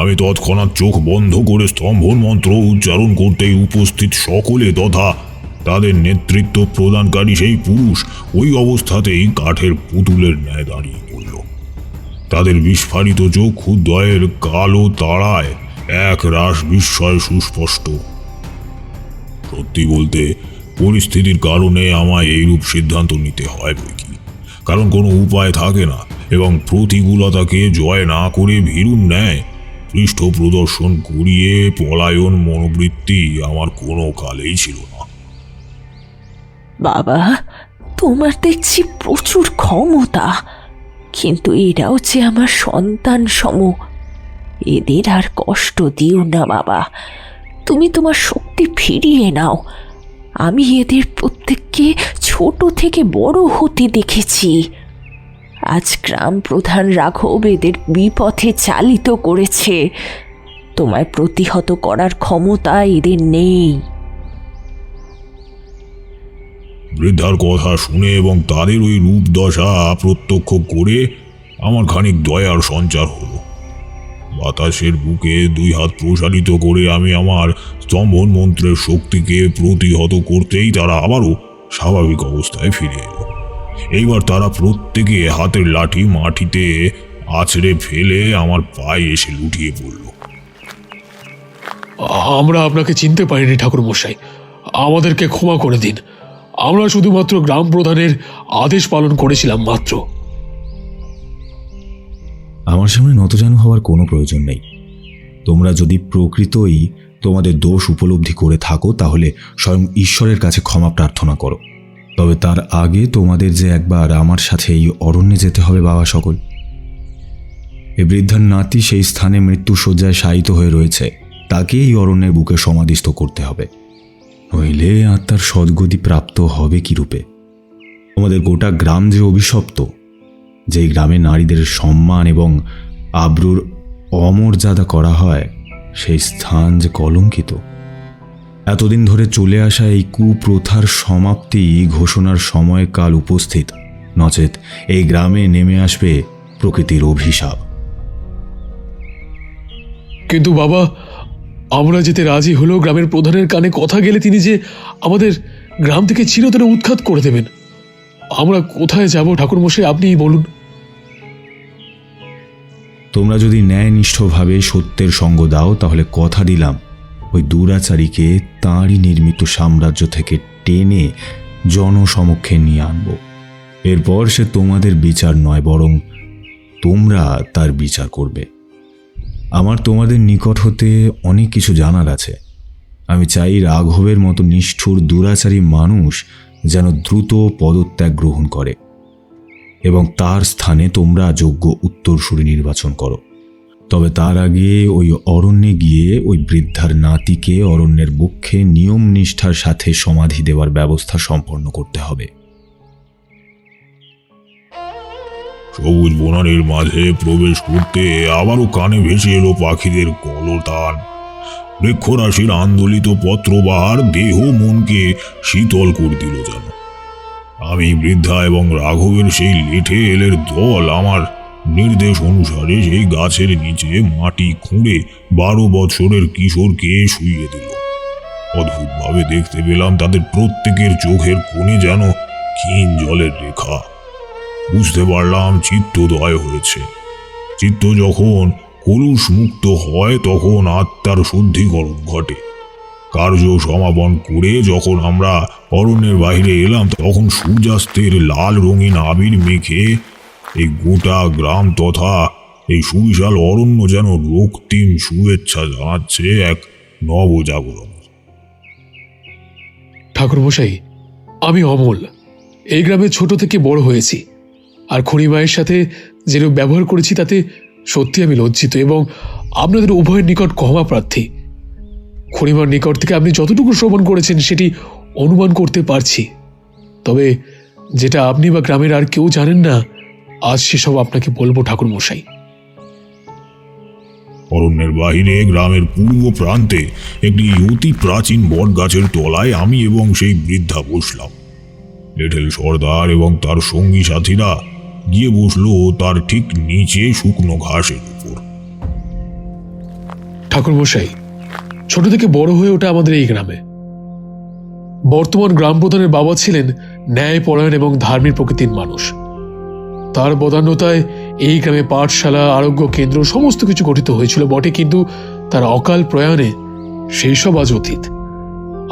আমি তৎক্ষণাৎ চোখ বন্ধ করে স্তম্ভন মন্ত্র উচ্চারণ করতেই উপস্থিত সকলে তথা তাদের নেতৃত্ব প্রদানকারী সেই পুরুষ ওই অবস্থাতেই কাঠের পুতুলের ন্যায় দাঁড়িয়ে পড়ল। তাদের বিস্ফারিত চক্ষু দ্বয়ের কালো তাড়ায় এক রাস বিস্ময় সুস্পষ্ট। সত্যি বলতে পরিস্থিতির কারণে আমায় এইরূপ সিদ্ধান্ত নিতে হয় বৈকি, কারণ কোনো উপায় থাকে না এবং প্রতিকূলতাকে জয় না করে ভীরুর ন্যায় পৃষ্ঠ প্রদর্শন করিয়ে পলায়ন মনোবৃত্তি আমার কোনো কালেই ছিল না। বাবা, তোমার দেখছি প্রচুর ক্ষমতা, কিন্তু এরাও যে আমার সন্তান সম। এদের আর কষ্ট দিও না বাবা, তুমি তোমার শক্তি ফিরিয়ে নাও। আমি এদের প্রত্যেককে ছোট থেকে বড় হতে দেখেছি। আজ গ্রাম প্রধান রাঘব এদের বিপথে চালিত করেছে। তোমায় প্রতিহত করার ক্ষমতা এদের নেই। বৃদ্ধার কথা শুনে এবং তাদের ওই রূপদশা প্রত্যক্ষ করে আমার খানিক দয়ার সঞ্চার হলো। বাতাসের বুকে 2 হাত প্রসারিত করে আমি আমার স্তম্ভন মন্ত্রের শক্তিকে প্রতিহত করতেই তারা আবারও স্বাভাবিক অবস্থায় ফিরে এলো। এইবার তারা প্রত্যেকে হাতের লাঠি মাটিতে আছড়ে ফেলে আমার পায়ে এসে লুটিয়ে পড়ল। আমরা আপনাকে চিনতে পারিনি ঠাকুর মশাই, আমাদেরকে ক্ষমা করে দিন। আমরা শুধুমাত্র গ্রাম প্রধানের আদেশ পালন করেছিলাম মাত্র। আমার সামনে নতজানু হওয়ার কোনো প্রয়োজন নেই। তোমরা যদি প্রকৃতই তোমাদের দোষ উপলব্ধি করে থাকো তাহলে স্বয়ং ঈশ্বরের কাছে ক্ষমা প্রার্থনা করো। তবে তার আগে তোমাদের যে একবার আমার সাথে এই অরণ্যে যেতে হবে বাবা সকল। এ বৃদ্ধার নাতি সেই স্থানে মৃত্যুশয্যায় শায়িত হয়ে রয়েছে, তাকে এই অরণ্যের বুকে সমাধিস্থ করতে হবে, নইলে আত্মার সদ্গতি প্রাপ্ত হবে কি রূপে? তোমাদের গোটা গ্রাম যে অভিশপ্ত, যেই গ্রামে নারীদের সম্মান এবং আব্রুর অমর্যাদা করা হয়, সেই স্থান যে কলঙ্কিত। এতদিন ধরে চলে আসা এই কুপ্রথার সমাপ্তি ঘোষণার সময়কাল উপস্থিত, নচেত এই গ্রামে নেমে আসবে প্রকৃতির অভিশাপ। কিন্তু বাবা, আমরা যেতে রাজি হলেও গ্রামের প্রধানের কানে কথা গেলে তিনি যে আমাদের গ্রাম থেকে চিরতরে উৎখাত করে দেবেন। আমরা কোথায় যাব ঠাকুরমশাই, আপনিই বলুন। তোমরা যদি ন্যায়নিষ্ঠভাবে সত্যের সঙ্গ দাও তাহলে কথা দিলাম ওই দুরাচারীকে তাঁরই নির্মিত সাম্রাজ্য থেকে টেনে জনসমক্ষে নিয়ে আনব। এরপর সে তোমাদের বিচার নয়, বরং তোমরা তার বিচার করবে। আমার তোমাদের নিকট হতে অনেক কিছু জানার আছে। আমি চাই রাঘবের মতো নিষ্ঠুর দুরাচারী মানুষ যেন দ্রুত পদত্যাগ গ্রহণ করে এবং তার স্থানে তোমরা যোগ্য উত্তরসূরি নির্বাচন করো। তবে তার আগে ওই অরণ্যে গিয়ে ওই বৃদ্ধার নাতিকে অরণ্যের বক্ষে নিয়ম নিষ্ঠার সাথে সমাধি দেওয়ার ব্যবস্থা সম্পন্ন করতে হবে। সবুজ বনানীর মাঝে প্রবেশ করতে আবারও কানে ভেসে এলো পাখিদের কলতান। বৃক্ষরাশির আন্দোলিত পত্রবাহার দেহ মনকে শীতল করে দিল যেন। আমি বৃদ্ধা এবং রাঘবের সেই লেঠে এলের দল আমার নির্দেশ অনুসারে সেই গাছের নিচে মাটি খুঁড়ে 12 বছরের কিশোরকে শুইয়ে দিল। অদ্ভুতভাবে দেখতে পেলাম তাদের প্রত্যেকের চোখের কোণে যেন ক্ষীণ জলের রেখা। বুঝতে পারলাম চিত্তোদয় হয়েছে। চিত্ত যখন কলুষ মুক্ত হয় তখন আত্মার শুদ্ধিকরণ ঘটে। কার্য সমাপন করে যখন আমরা অরণ্যের বাইরে এলাম তখন সূর্যাস্তের লাল রঙিন আবির মেখে এই গোটা গ্রাম তথা এই সুবিশাল অরণ্য যেন রক্তিম শুভেচ্ছা জানাচ্ছে এক নবজাগরণ। ঠাকুরমশাই, আমি অমল। এই গ্রামে ছোট থেকে বড় হয়েছি, আর খুড়িমায়ের সাথে যেরূপ ব্যবহার করেছি তাতে সত্যি আমি লজ্জিত এবং আপনাদের উভয়ের নিকট ক্ষমা প্রার্থী। খুড়িমার নিকট থেকে আপনি যতটুকু শ্রবণ করেছেন সেটি অনুমান করতে পারছি, তবে যেটা আপনি বা গ্রামের আর কেউ জানেন না, আজ সেসব আপনাকে বলবো ঠাকুরমশাই। অরণ্যের বাহিরে গ্রামের পূর্ব প্রান্তে একটি অতি প্রাচীন বট গাছের তলায় আমি এবং সেই বৃদ্ধা বসলাম। লেঠেল সর্দার এবং তার সঙ্গী সাথীরা গিয়ে বসলো তার ঠিক নিচে শুকনো ঘাসের উপর। ঠাকুরমশাই, ছোট থেকে বড় হয়ে ওঠা আমাদের এই গ্রামে। বর্তমান গ্রাম প্রধানের বাবা ছিলেন ন্যায়পরায়ণ এবং ধার্মিক প্রকৃতির মানুষ। তার বদান্যতায় এই গ্রামে পাঠশালা, আরোগ্য কেন্দ্র সমস্ত কিছু গঠিত হয়েছিল বটে, কিন্তু তার অকাল প্রয়াণে সেই সব আজ অতীত।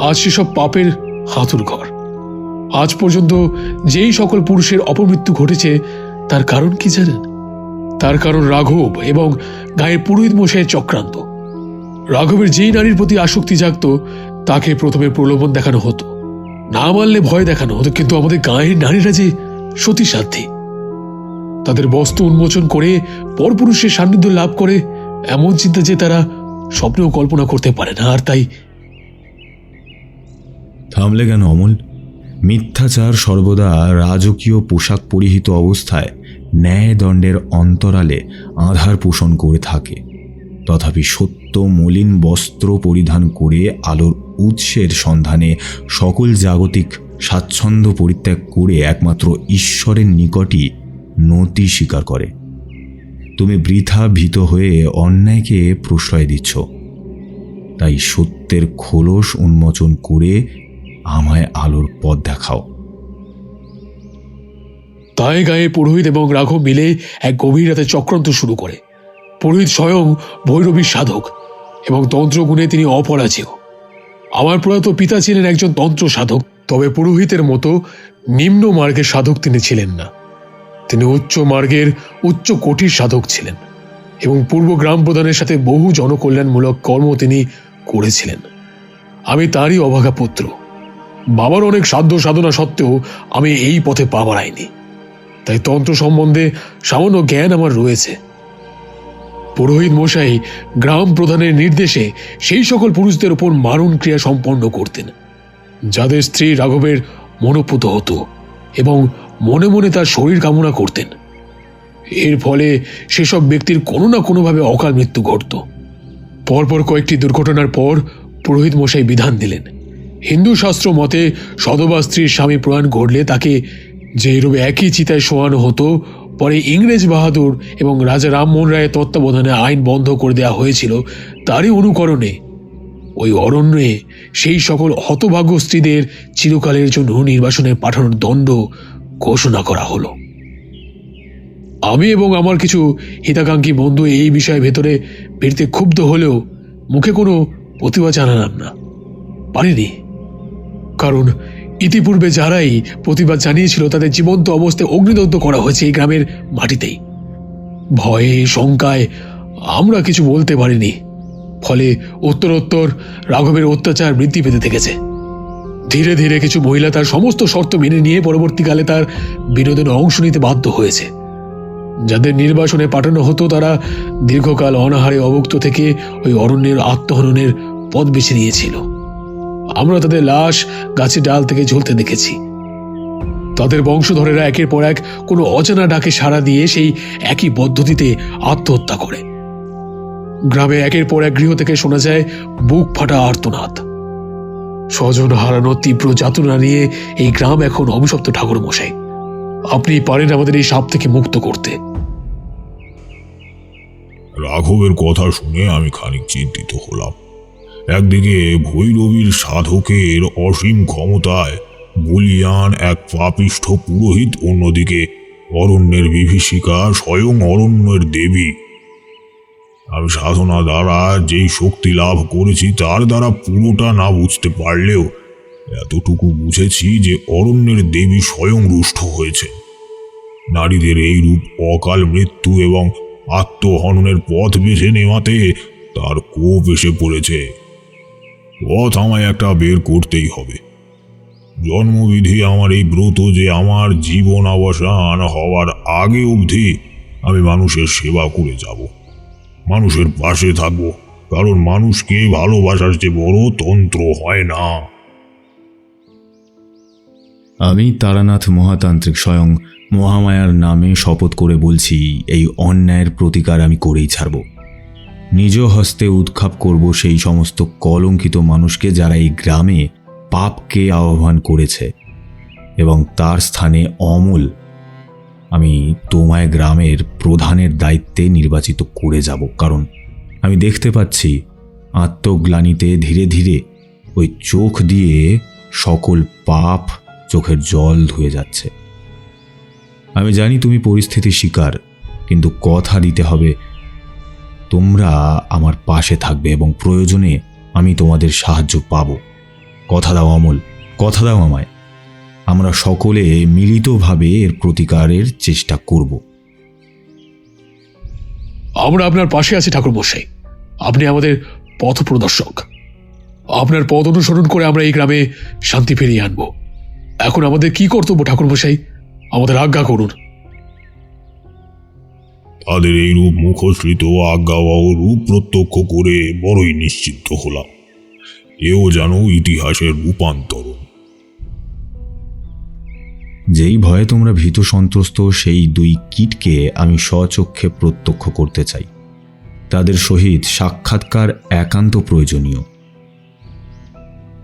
আজ সেসব পাপের হাতুড় ঘর। আজ পর্যন্ত যেই সকল পুরুষের অপমৃত্যু ঘটেছে তার কারণ কি জানেন? তার কারণ রাঘব এবং গায়ের পুরোহিত মশাইয়ের চক্রান্ত। রাঘবের যেই নারীর প্রতি আসক্তি জাগত তাকে প্রথমে প্রলোভন দেখানো হতো, না মানলে ভয় দেখানো হতো, কিন্তু আমাদের গায়ের নারীরা যে সতী সাধ্যী, তাদের বস্ত্র উন্মোচন করে পরপুরুষের সান্নিধ্য লাভ করে এমন চিন্তা যে তারা স্বপ্নেও কল্পনা করতে পারে না। আর তাই থামলে কেন অমল? মিথ্যাচার সর্বদা রাজকীয় পোশাক পরিহিত অবস্থায় ন্যায়দণ্ডের অন্তরালে আধার পোষণ করে থাকে। তথাপি সত্য মলিন বস্ত্র পরিধান করে আলোর উৎসের সন্ধানে সকল জাগতিক স্বাচ্ছন্দ্য পরিত্যাগ করে একমাত্র ঈশ্বরের নিকটই নতি স্বীকার করে। তুমি বৃথা ভীত হয়ে অন্যায়কে প্রশ্রয় দিচ্ছ। তাই সত্যের খোলস উন্মোচন করে আমায় আলোর পথ দেখাও। তাই গায়ে পুরোহিত এবং রাঘব মিলে এক গভীর রাতে চক্রান্ত শুরু করে। পুরোহিত স্বয়ং ভৈরবীর সাধক এবং তন্ত্রগুণে তিনি অপরাজেয়। আমার প্রয়াত পিতা ছিলেন একজন তন্ত্র সাধক, তবে পুরোহিতের মতো নিম্ন মার্গের সাধক তিনি ছিলেন না। তিনি উচ্চ মার্গের উচ্চ কোটির সাধক ছিলেন এবং পূর্ব গ্রাম প্রধানের সাথে বহু জনকল্যাণমূলক কর্ম তিনি করেছিলেন। আমি তারই অভাগা পুত্র। বাবার অনেক সাধ্য সাধনা সত্ত্বেও আমি এই পথে পা বাড়াইনি, তাই তন্ত্র সম্বন্ধে সামান্য জ্ঞান আমার রয়েছে। পুরোহিত মশাই গ্রাম প্রধানের নির্দেশে সেই সকল পুরুষদের উপর মারণ ক্রিয়া সম্পন্ন করতেন যাদের স্ত্রী রাঘবের মনোপুত হতো এবং মনে মনে তার শরীর কামনা করতেন। এর ফলে সেসব ব্যক্তির কোনো না কোনোভাবে অকাল মৃত্যু ঘটত। পরপর কয়েকটি দুর্ঘটনার পর পুরোহিত মশাই বিধান দিলেন, হিন্দু শাস্ত্র মতে সধবা স্ত্রীর স্বামী প্রয়াণ ঘটলে তাকে যেরূপে একই চিতায় শোয়ানো হতো, পরে ইংরেজ বাহাদুর এবং রাজা রামমোহন রায়ের তত্ত্বাবধানে আইন বন্ধ করে দেওয়া হয়েছিল, তারই অনুকরণে ওই অরণ্যে সেই সকল হতভাগ্য স্ত্রীদের চিরকালের জন্য নির্বাসনে পাঠানোর দণ্ড ঘোষণা করা হলো। আমি এবং আমার কিছু হিতাকাঙ্ক্ষী বন্ধু এই বিষয়ে ভেতরে ফিরতে ক্ষুব্ধ হলেও মুখে কোনো প্রতিবাদ জানালাম না। পারিনি, কারণ ইতিপূর্বে যারাই প্রতিবাদ জানিয়েছিল তাদের জীবন্ত অবস্থায় অগ্নিদগ্ধ করা হয়েছে এই গ্রামের মাটিতেই। ভয়ে শঙ্কায় আমরা কিছু বলতে পারিনি, ফলে উত্তরোত্তর রাঘবের অত্যাচার বৃদ্ধি পেতে থেকেছে। ধীরে ধীরে কিছু মহিলা তার সমস্ত শর্ত মেনে নিয়ে পরবর্তীকালে তার বিনোদনে অংশ নিতে বাধ্য হয়েছে। যাদের নির্বাসনে পাঠানো হতো তারা দীর্ঘকাল অনাহারে অভুক্ত থেকে ওই অরণ্যের আত্মহননের পথ বেছে নিয়েছিল। আমরা তাদের লাশ গাছের ডাল থেকে ঝুলতে দেখেছি। তাদের বংশধরেরা একের পর এক কোনো অজানা ডাকে সাড়া দিয়ে সেই একই পদ্ধতিতে আত্মহত্যা করে। গ্রামে একের পর এক গৃহ থেকে শোনা যায় বুক ফাটা আর্তনাদ। স্বজন হারানোর তীব্র যাতনা নিয়ে এই গ্রাম এখন অভিশপ্ত। ঠাকুর মশাই, আপনি পারেন আমাদের এই সাপ থেকে মুক্ত করতে। রাঘবের কথা শুনে আমি খানিক চিন্তিত হলাম। একদিকে ভৈরবীর সাধকের অসীম ক্ষমতায় বলিয়ান এক পাপিষ্ঠ পুরোহিত, অন্যদিকে অরণ্যের বিভীষিকা স্বয়ং অরণ্যের দেবী। আমি সাধনা দ্বারা যেই শক্তি লাভ করেছি তার দ্বারা পুরোটা না বুঝতে পারলেও এতটুকু বুঝেছি যে অরণ্যের দেবী স্বয়ং রুষ্ট হয়েছে। নারীদের এই রূপ অকাল মৃত্যু এবং আত্মহননের পথ বেছে নেওয়াতে তার কোপ এসে পড়েছে। পথ আমায় একটা বের করতেই হবে। জন্মবিধি আমার এই ব্রত যে আমার জীবন অবসান হওয়ার আগে অবধি আমি মানুষের সেবা করে যাব, মানুষের পাশে থাকব, কারণ মানুষকে ভালোবাসার চেয়ে বড় তন্ত্র হয় না। আমি তারানাথ মহাতান্ত্রিক স্বয়ং মহামায়ার নামে শপথ করে বলছি, এই অন্যায়ের প্রতিকার আমি করেই ছাড়ব। নিজ হস্তে উৎখাত করব সেই সমস্ত কলঙ্কিত মানুষকে যারা এই গ্রামে পাপকে আহ্বান করেছে, এবং তার স্থানে অমল আমি তোমায় গ্রামের প্রধানের দায়িত্বে নির্বাচিত করে যাব। কারণ আমি দেখতে পাচ্ছি আত্মগ্লানিতে ধীরে ধীরে ওই চোখ দিয়ে সকল পাপ চোখের জল ধুয়ে যাচ্ছে। আমি জানি তুমি পরিস্থিতির শিকার, কিন্তু কথা দিতে হবে তোমরা আমার পাশে থাকবে এবং প্রয়োজনে আমি তোমাদের সাহায্য পাব। কথা দাও অমল, কথা দাও আমায়। আমরা সকলে মিলিতভাবে এর প্রতিকারের চেষ্টা করব। আমরা আপনার পাশে আছি ঠাকুর মশাই। আপনি আমাদের পথ প্রদর্শক। আপনার পথ অনুসরণ করে আমরা এই গ্রামে শান্তি ফিরিয়ে আনব। এখন আমাদের কি কর্তব্য ঠাকুরমশাই? আমাদের আজ্ঞা করুন। তাদের এই রূপ মুখশ্রিত আজ্ঞাবহ রূপ প্রত্যক্ষ করে বড়ই নিশ্চিন্ত হলাম। এও যেন ইতিহাসের রূপান্তরণ। যেই ভয়ে তোমরা ভীত সন্ত্রস্ত, সেই দুই কীটকে আমি স্বচক্ষে প্রত্যক্ষ করতে চাই। তাদের সহিত সাক্ষাৎকার একান্ত প্রয়োজনীয়।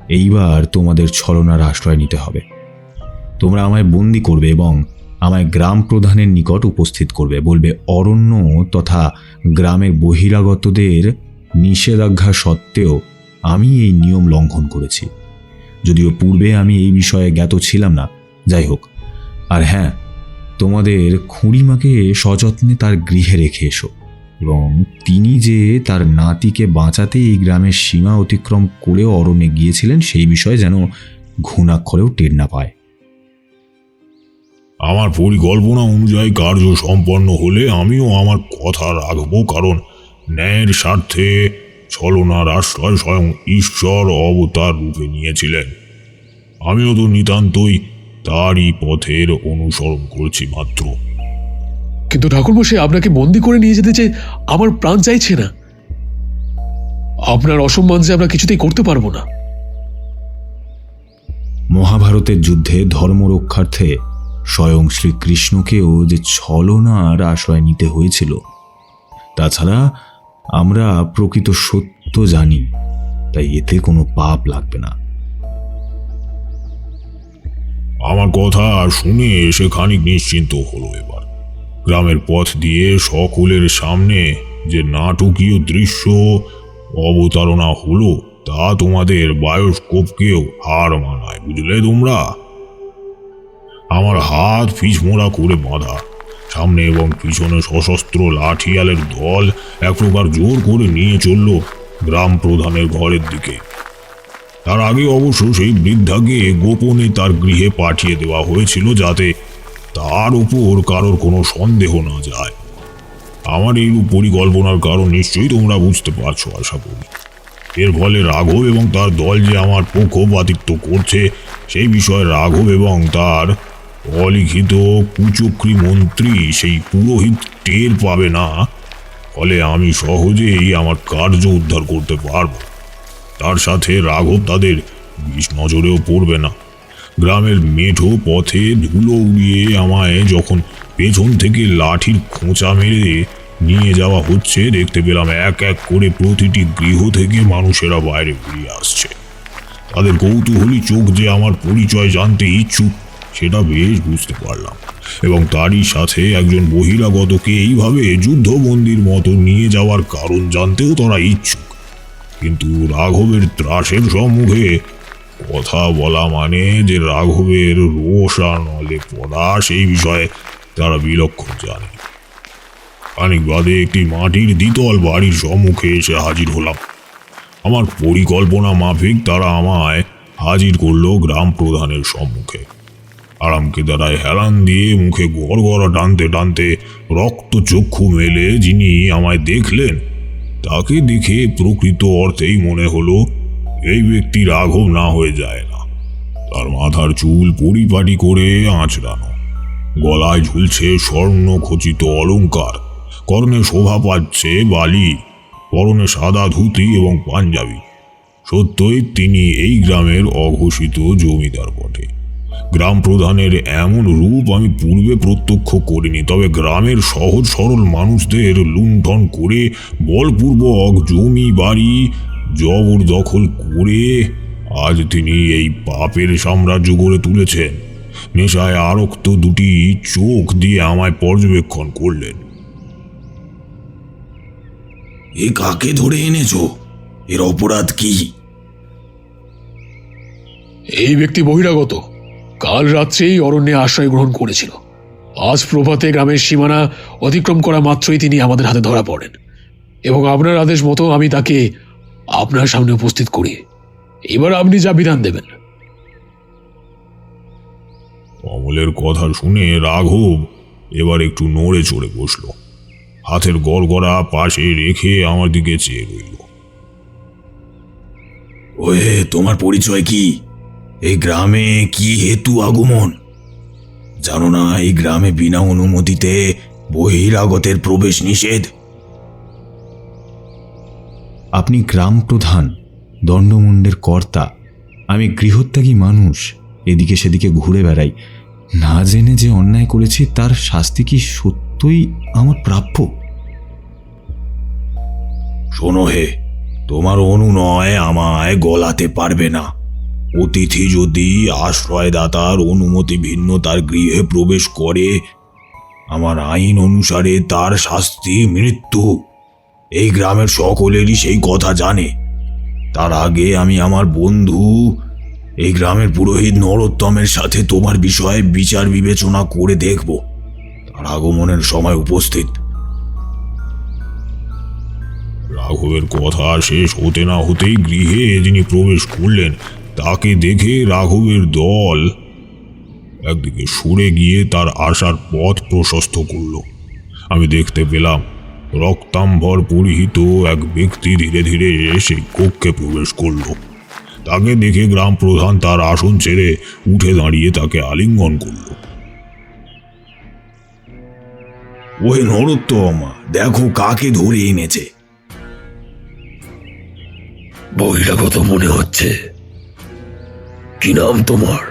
এইবার তোমাদের ছলনার আশ্রয় নিতে হবে। তোমরা আমায় বন্দি করবে এবং আমায় গ্রাম প্রধানের নিকট উপস্থিত করবে। বলবে, অরণ্য তথা গ্রামের বহিরাগতদের নিষেধাজ্ঞা সত্ত্বেও আমি এই নিয়ম লঙ্ঘন করেছি। যদিও পূর্বে আমি এই বিষয়ে জ্ঞাত ছিলাম না। যাই হোক, আর হ্যাঁ, তোমাদের খুঁড়িমাকে সযত্নে তার গৃহে রেখে এসো এবং তিনি যে তার নাতিকে বাঁচাতে এই গ্রামের সীমা অতিক্রম করেও অরণ্যে গিয়েছিলেন সেই বিষয়ে যেন ঘুণাক্ষরেও টের না পায়। আমার পরিকল্পনা অনুযায়ী কার্য সম্পন্ন হলে আমিও আমার কথা রাখবো, কারণ ন্যায়ের স্বার্থে ছলনার আশ্রয় স্বয়ং ঈশ্বর অবতার রূপে নিয়েছিলেন। আমিও তো নিতান্তই তারই পথের অনুসরণ করছি মাত্র। কিন্তু ঠাকুরমশাই, আপনাকে বন্দি করে নিয়ে যেতে যে আমার প্রাণ চাইছে না। আপনার অসম্মান যে আমরা কিছুতেই করতে পারবো না। মহাভারতের যুদ্ধে ধর্ম রক্ষার্থে স্বয়ং শ্রীকৃষ্ণকেও যে ছলনার আশ্রয় নিতে হয়েছিল। তাছাড়া আমরা প্রকৃত সত্য জানি, তাই এতে কোনো পাপ লাগবে না। আমার কথা শুনে এসে খানিক নিশ্চিন্ত হলো। এবার গ্রামের পথ দিয়ে সকলের সামনে যে নাটকীয় দৃশ্য অবতারণা হলো, তা তোমাদের বায়োস্কোপকেও হার মানায়, বুঝলে তোমরা? আমার হাত পিছমোড়া করে বাঁধা, সামনে এবং পিছনে সশস্ত্র লাঠিয়ালের দল এক প্রকার জোর করে নিয়ে চলল গ্রাম প্রধানের ঘরের দিকে। তার আগে অবশ্য সেই বৃদ্ধাকে গোপনে তার গৃহে পাঠিয়ে দেওয়া হয়েছিল, যাতে তার উপর কারোর কোনো সন্দেহ না যায়। আমার এইরূপ পরিকল্পনার কারণ নিশ্চয়ই তোমরা বুঝতে পারছো আশা করি। এর ফলে রাঘব এবং তার দল যে আমার পক্ষপাতিত্ব করছে, সেই বিষয়ে রাঘব এবং তার অলিখিত কুচক্রী মন্ত্রী সেই পুরোহিত টের পাবে না। ফলে আমি সহজেই আমার কার্য উদ্ধার করতে পারবো। তার সাথে রাঘব তাদের বিষ নজরেও পড়বে না। গ্রামের মেঠো পথে ধুলো উড়িয়ে আমায় যখন পেছন থেকে লাঠির খোঁচা মেরে নিয়ে যাওয়া হচ্ছে, দেখতে পেলাম এক এক করে প্রতিটি গৃহ থেকে মানুষেরা বাইরে বেরিয়ে আসছে। তাদের কৌতূহলী চোখ যে আমার পরিচয় জানতে ইচ্ছুক, সেটা বেশ বুঝতে পারলাম। এবং তারই সাথে একজন বহিরাগতকে এইভাবে যুদ্ধবন্দির মতো নিয়ে যাওয়ার কারণ জানতেও তারা ইচ্ছুক। কিন্তু রাঘবের ত্রাসের সম্মুখে কথা বলা মানে যে রাঘবের রোষ আর নলে পড়া, সেই বিষয়ে তারা বিলক্ষণ জানে। খানিক বাদে একটি মাটির দ্বিতল বাড়ির সম্মুখে এসে হাজির হলাম। আমার পরিকল্পনা মাফিক তারা আমায় হাজির করলো গ্রাম প্রধানের সম্মুখে। আরামকে দাঁড়ায় হেলান দিয়ে মুখে গড়গড়া টানতে টানতে রক্তচক্ষু মেলে যিনি আমায় দেখলেন, তাকে দেখে প্রকৃত অর্থেই মনে হলো এই ব্যক্তি রাঘব না হয়ে যায় না। তার মাথার চুল পরিপাটি করে আঁচড়ানো, গলায় ঝুলছে স্বর্ণ খচিত অলংকার, কর্ণে শোভা পাচ্ছে বালি, পরনে সাদা ধুতি এবং পাঞ্জাবি। সত্যই তিনি এই গ্রামের অঘোষিত জমিদার বটে। গ্রাম প্রধানের এমন রূপ আমি পূর্বে প্রত্যক্ষ করিনি, তবে গ্রামের সহজ সরল মানুষদের লুণ্ঠন করে বলপূর্বক জমি বাড়ি জবরদখল করে আজ তিনি এই পাপের সাম্রাজ্য গড়ে তুলেছেন। নেশায় আরক্ত দুটি চোখ দিয়ে আমায় পর্যবেক্ষণ করলেন। এ কাকে ধরে এনেছো? এর অপরাধ কি? এই ব্যক্তি বহিরাগত, কাল রাত্রেই অরণ্যে আশ্রয় গ্রহণ করেছিল। আজ প্রভাতে গ্রামের সীমানা অতিক্রম করা মাত্রই তিনি আমাদের হাতে ধরা পড়েন এবং আপনার আদেশ মতো আমি তাকে আপনার সামনে উপস্থিত করি। এবার আপনি যা বিধান দেবেন। অমলের কথা শুনে রাঘব এবার একটু নড়ে চড়ে বসল, হাতের গড়গড়া পাশে রেখে আমার দিকে চেয়ে রইল। ওয়ে, তোমার পরিচয় কি? এই গ্রামে কি হেতু আগমন? জানো না এই গ্রামে বিনা অনুমতিতে বহিরাগতের প্রবেশ নিষেধ? আপনি গ্রাম প্রধান, দণ্ডমুণ্ডের কর্তা, আমি গৃহত্যাগী মানুষ, এদিকে সেদিকে ঘুরে বেড়াই। না জেনে যে অন্যায় করেছি তার শাস্তি কি সত্যই আমার প্রাপ্য? শোনো হে, তোমার অনুনয় আমায় গলাতে পারবে না। অতিথি যদি আশ্রয়দাতার অনুমতি ভিন্ন তার গৃহে প্রবেশ করে, আমার আইন অনুসারে তার শাস্তি মৃত্যু। এই গ্রামের সকলেরই সেই কথা জানে। তার আগে আমি আমার বন্ধু এই গ্রামের পুরোহিত নরোত্তমের সাথে তোমার বিষয়ে বিচার বিবেচনা করে দেখব। তার আগমনের সময় উপস্থিত। রাঘবের কথা শেষ হতে না হতেই গৃহে যিনি প্রবেশ করলেন তাকে দেখে রাঘবের দল একদিকে সরে গিয়ে তার আসার পথ প্রশস্ত করল। আমি দেখতে পেলাম রক্তাম্বর পরিহিত এক ব্যক্তি ধীরে ধীরে সেই কক্ষে প্রবেশ করল। তাকে দেখে গ্রাম প্রধান তার আসন ছেড়ে উঠে দাঁড়িয়ে তাকে আলিঙ্গন করল। ওই নরোত্তম, দেখো কাকে ধরে এনেছে। বহিরাগত মনে হচ্ছে। কি নাম তোমার?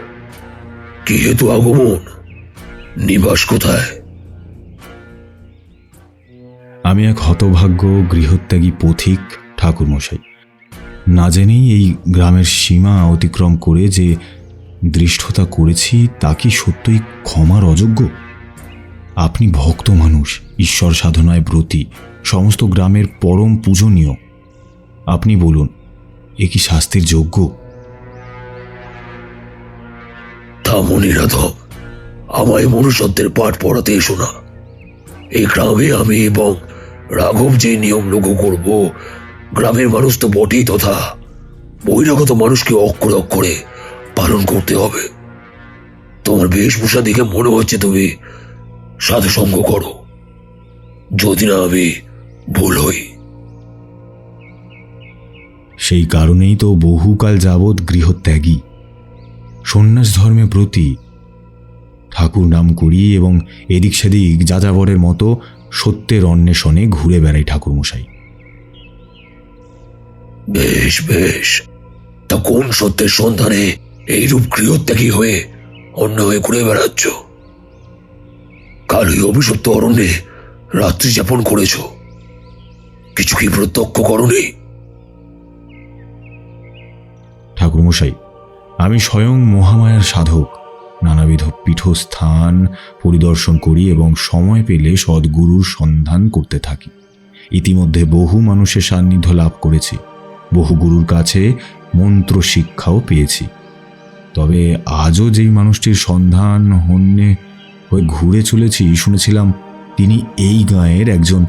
কি হেতু আগমন? নিবাস কোথায়? আমি এক হতভাগ্য গৃহত্যাগী পথিক ঠাকুরমশাই। না জেনেই এই গ্রামের সীমা অতিক্রম করে যে দৃষ্টতা করেছি তা কি সত্যই ক্ষমার অযোগ্য? আপনি ভক্ত মানুষ, ঈশ্বর সাধনায় ব্রতী, সমস্ত গ্রামের পরম পূজনীয়। আপনি বলুন, এ কি শাস্তির যোগ্য? থামনি রাধব, আমায় মনুষ্যত্বের পাঠ পড়াতে এসো না। এই গ্রামে আমি এবং রাঘব যে নিয়ম লঘু করব, গ্রামের মানুষ তো বটেই, তথা বহিরাগত মানুষকে অক্ষরে অক্ষরে পালন করতে হবে। তোমার বেশভূষা দেখে মনে হচ্ছে তুমি সাধুসঙ্গ করো, যদি না আমি ভুল হই। সেই কারণেই তো বহুকাল যাবৎ গৃহত্যাগী, সন্ন্যাস ধর্মে ব্রতী, ঠাকুর নাম করি এবং এদিক সেদিক যাযাবরের মতো সত্যের অন্বেষণে ঘুরে বেড়াই ঠাকুরমশাই। বেশ বেশ, তা কোন সত্যের সন্ধানে এইরূপ গৃহত্যাগী হয়ে অন্য হয়ে ঘুরে বেড়াচ্ছ? কাল ওই অভিশপ্ত অরণ্যে রাত্রি যাপন করেছ, কিছু কি প্রত্যক্ষ করনি? ঠাকুরমশাই, আমি স্বয়ং মহামায়ার সাধক। নানাবিধ পীঠস্থান পরিদর্শন করি এবং সময় পেলে সদ্গুরুর সন্ধান করতে থাকি। ইতিমধ্যে বহু মানুষের সান্নিধ্য লাভ করেছি, বহু গুরুর কাছে মন্ত্র শিক্ষাও পেয়েছি। তবে আজও যেই মানুষটির সন্ধান হন্যে হয়ে ঘুরে চলেছি, শুনেছিলাম তিনি এই গাঁয়ের একজন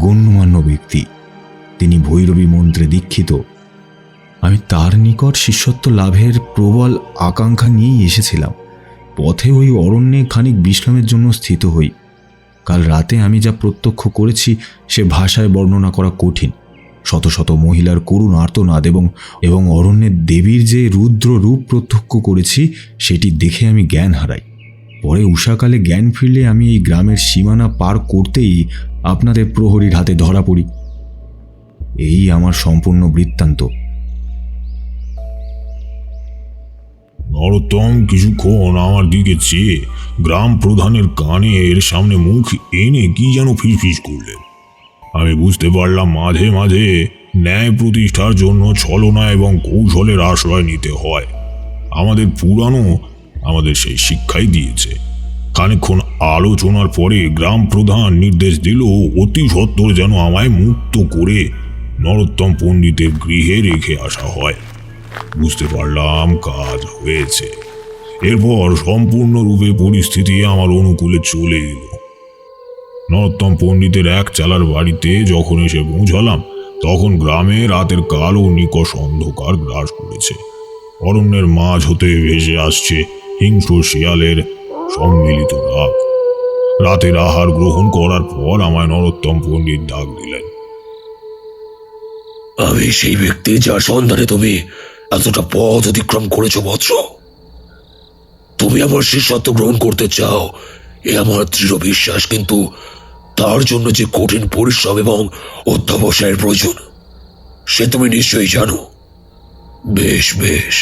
গণ্যমান্য ব্যক্তি। তিনি ভৈরবী মন্ত্রে দীক্ষিত। আমি তার নিকট শিষ্যত্ব লাভের প্রবল আকাঙ্ক্ষা নিয়েই এসেছিলাম। পথে ওই অরণ্যে খানিক বিশ্রামের জন্য স্থিত হই। কাল রাতে আমি যা প্রত্যক্ষ করেছি সে ভাষায় বর্ণনা করা কঠিন। শত শত মহিলার করুণ আর্তনাদ এবং অরণ্যের দেবীর যে রুদ্র রূপ প্রত্যক্ষ করেছি সেটি দেখে আমি জ্ঞান হারাই। পরে উষাকালে জ্ঞান ফিরলে আমি এই গ্রামের সীমানা পার করতেই আপনাদের প্রহরীর হাতে ধরা পড়ি। এই আমার সম্পূর্ণ বৃত্তান্ত। নরোত্তম কিছুক্ষণ আমার দিকে চেয়ে গ্রাম প্রধানের কানের সামনে মুখ এনে কি যেন ফিসফিস করলেন। আমি বুঝতে পারলাম মাঝে মাঝে ন্যায় প্রতিষ্ঠার জন্য ছলনা এবং কৌশলের আশ্রয় নিতে হয়। আমাদের পুরানো আমাদের সেই শিক্ষাই দিয়েছে। খানিকক্ষণ আলোচনার পরে গ্রাম প্রধান নির্দেশ দিল অতি সত্বর যেন আমায় মুক্ত করে নরোত্তম পণ্ডিতের গৃহে রেখে আসা হয়। বুঝতে পারলাম কাজ হয়েছে। এরপর সম্পূর্ণরূপে পরিস্থিতি আমার অনুকূলে চলে এলো। নরোত্তম পণ্ডিতের এক চালার বাড়িতে যখন এসে পৌঁছালাম তখন গ্রামে রাতের কালো নিকষ অন্ধকার গ্রাস করেছে। অরণ্যের মাঝ হতে ভেসে আসছে হিংস্র শিয়ালের সম্মিলিত রাগ। রাতের আহার গ্রহণ করার পর আমায় নরোত্তম পণ্ডিত ডাক দিলেন। আমি সেই ব্যক্তি যার সন্ধানে তুমি এতটা পথ অতিক্রম করেছ বৎস। তুমি আমার শিষ্যত্ব গ্রহণ করতে চাও এ আমার দৃঢ় বিশ্বাস, কিন্তু তার জন্য যে কঠিন পরিশ্রম এবং অধ্যবসায়ের প্রয়োজন সে তুমি নিশ্চয়ই জানো। বেশ বেশ,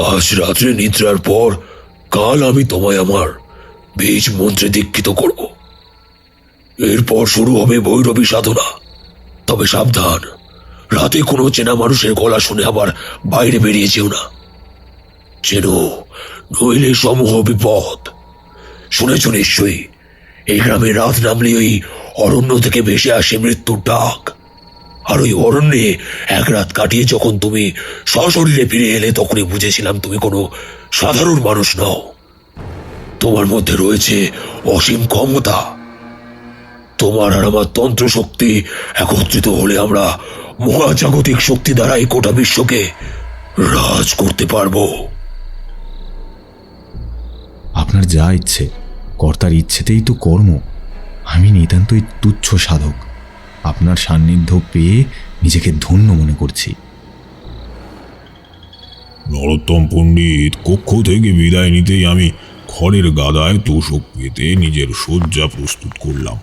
আজ রাত্রে নিদ্রার পর কাল আমি তোমায় আমার বীজ মন্ত্রে দীক্ষিত করব। এরপর শুরু হবে ভৈরবী সাধনা। তবে সাবধান, রাতে কোনো চেনা মানুষের গলা শুনে আবার বাইরে বেরিয়ে যেও না, যেন নইলে সমূহ বিপদ। শুনেছ নিশ্চয়ই, এই গ্রামে রাত নামলে ওই অরণ্য থেকে ভেসে আসে মৃত্যুর ডাক। আর ওই অরণ্যে এক রাত কাটিয়ে যখন তুমি সশরীরে ফিরে এলে, তখনই বুঝেছিলাম তুমি কোনো সাধারণ মানুষ নও। তোমার মধ্যে রয়েছে অসীম ক্ষমতা। তোমার আর আমার তন্ত্র শক্তি একত্রিত হলে আমরা মহাজাগতিক শক্তি দ্বারা এই গোটা বিশ্বকে রাজ করতে পারবো। আপনার যা ইচ্ছে, কর্তার ইচ্ছেতেই তো কর্ম। আমি নিতান্তই তুচ্ছ সাধক, আপনার সান্নিধ্য পেয়ে নিজেকে ধন্য মনে করছি। নরোত্তম পণ্ডিত কক্ষ থেকে বিদায় নিতেই আমি খড়ের গাদায় তোষক পেতে নিজের শয্যা প্রস্তুত করলাম।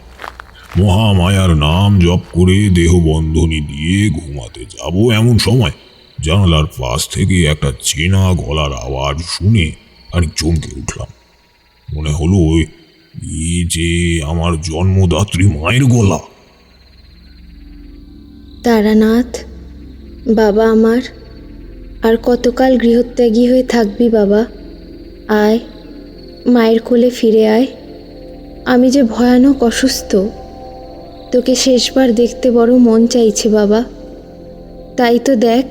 মহামায়ার নাম জপ করে দেহ বন্ধনী দিয়ে ঘুমাতে যাব এমন সময় জানালার পাশ থেকে একটা চেনা গলার আওয়াজ শুনে আমি চমকে উঠলাম। মনে হলো এ যে আমার জন্মদাত্রী মায়ের গলা। তারানাথ, বাবা আমার, আর কতকাল গৃহত্যাগী হয়ে থাকবি বাবা? আয়, মায়ের কোলে ফিরে আয়। আমি যে ভয়ানক অসুস্থ, তোকে শেষবার দেখতে বড় মন চাইছে বাবা। তাই তো দেখ,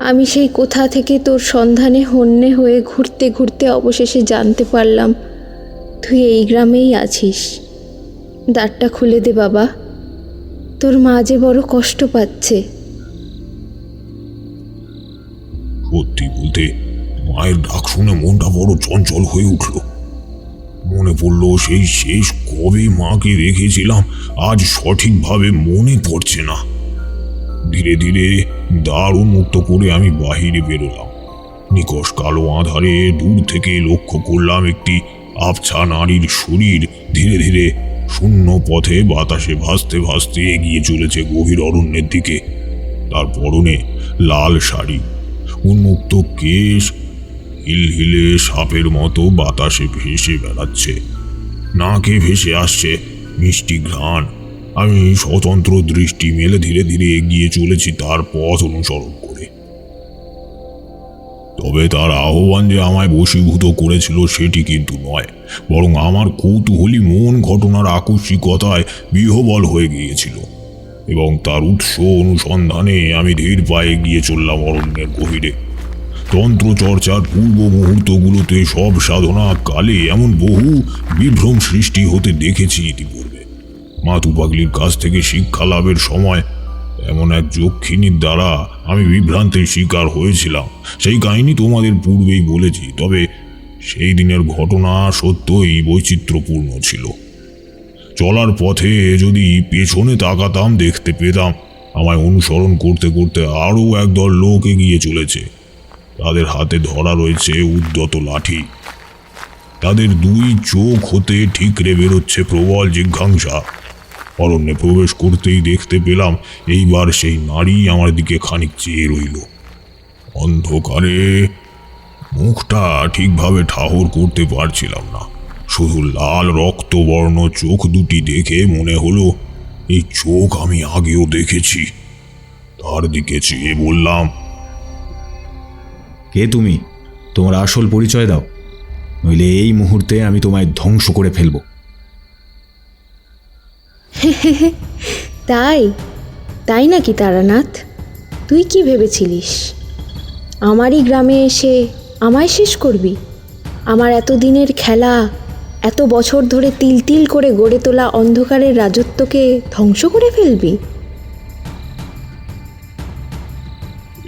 আমি সেই কোথা থেকে তোর সন্ধানে হন্যে হয়ে ঘুরতে ঘুরতে অবশেষে জানতে পারলাম তুই এই গ্রামেই আছিস। দ্বারটা খুলে দে বাবা, তোর মা যে বড় কষ্ট পাচ্ছে। সত্যি বলতে মায়ের ডাক শুনে মনটা বড় চঞ্চল হয়ে উঠল। মনে পড়ল সেই শেষ কবে মাকে দেখেছিলাম, আজ সঠিকভাবে মনে পড়ছে না। ধীরে ধীরে দ্বার উন্মুক্ত করে আমি বাহিরে বেরোলাম। নিকষ কালো আঁধারে দূর থেকে লক্ষ্য করলাম একটি আবছা নারীর শরীর ধীরে ধীরে শূন্য পথে বাতাসে ভাসতে ভাসতে এগিয়ে চলেছে গভীর অরণ্যের দিকে। তার পরনে লাল শাড়ি, উন্মুক্ত কেশ হিলহিলে সাপের মতো বাতাসে ভেসে বেড়াচ্ছে। নাকে ভেসে আসছে মিষ্টি ঘ্রাণ। আমি স্বতন্ত্র দৃষ্টি মেলে ধীরে ধীরে এগিয়ে চলেছি তার পথ অনুসরণ করে। তবে তার আহ্বান যে আমায় বশীভূত করেছিল সেটি কিন্তু নয়, বরং আমার কৌতূহলী মন ঘটনার আকস্মিকতায় বিহ্বল হয়ে গিয়েছিল এবং তার উৎস অনুসন্ধানে আমি ধীর পায়ে এগিয়ে চললাম অরণ্যের গভীরে। তন্ত্রচর্চার পূর্ব মুহূর্তগুলোতে সব সাধনা কালে এমন বহু বিভ্রম সৃষ্টি হতে দেখেছি ইতিপূর্বে। মাতু পাগলির কাছ থেকে শিক্ষা লাভের সময় এমন এক যক্ষিণীর দ্বারা আমি বিভ্রান্তের শিকার হয়েছিলাম। সেই কাহিনী তোমাদের পূর্বেই বলেছি, তবে সেই দিনের ঘটনা সত্যই বৈচিত্র্যপূর্ণ ছিল। চলার পথে যদি পেছনে তাকাতাম দেখতে পেতাম আমায় অনুসরণ করতে করতে আরও একদল লোক এগিয়ে চলেছে। তাদের হাতে ধরা রয়েছে উদ্যত লাঠি। তাদের দুই চোখ হতে ঠিকরে বেরোচ্ছে প্রবল জিজ্ঞাসা। অরণ্যে প্রবেশ করতেই দেখতে পেলাম এইবার সেই নারী আমার দিকে খানিক চেয়ে রইল। অন্ধকারে মুখটা ঠিকভাবে ঠাহর করতে পারছিলাম না। শুধু লাল রক্তবর্ণ চোখ দুটি দেখে মনে হলো এই চোখ আমি আগেও দেখেছি। তার দিকে চেয়ে বললাম, কে তুমি? তোমার আসল পরিচয় দাও, নইলে এই মুহূর্তে আমি তোমায় ধ্বংস করে ফেলব। তাই তাই নাকি তারানাথ? তুই কি ভেবেছিলিস আমারই গ্রামে এসে আমায় শেষ করবি? আমার এতদিনের খেলা, এত বছর ধরে তিল তিল করে গড়ে তোলা অন্ধকারের রাজত্বকে ধ্বংস করে ফেলবি?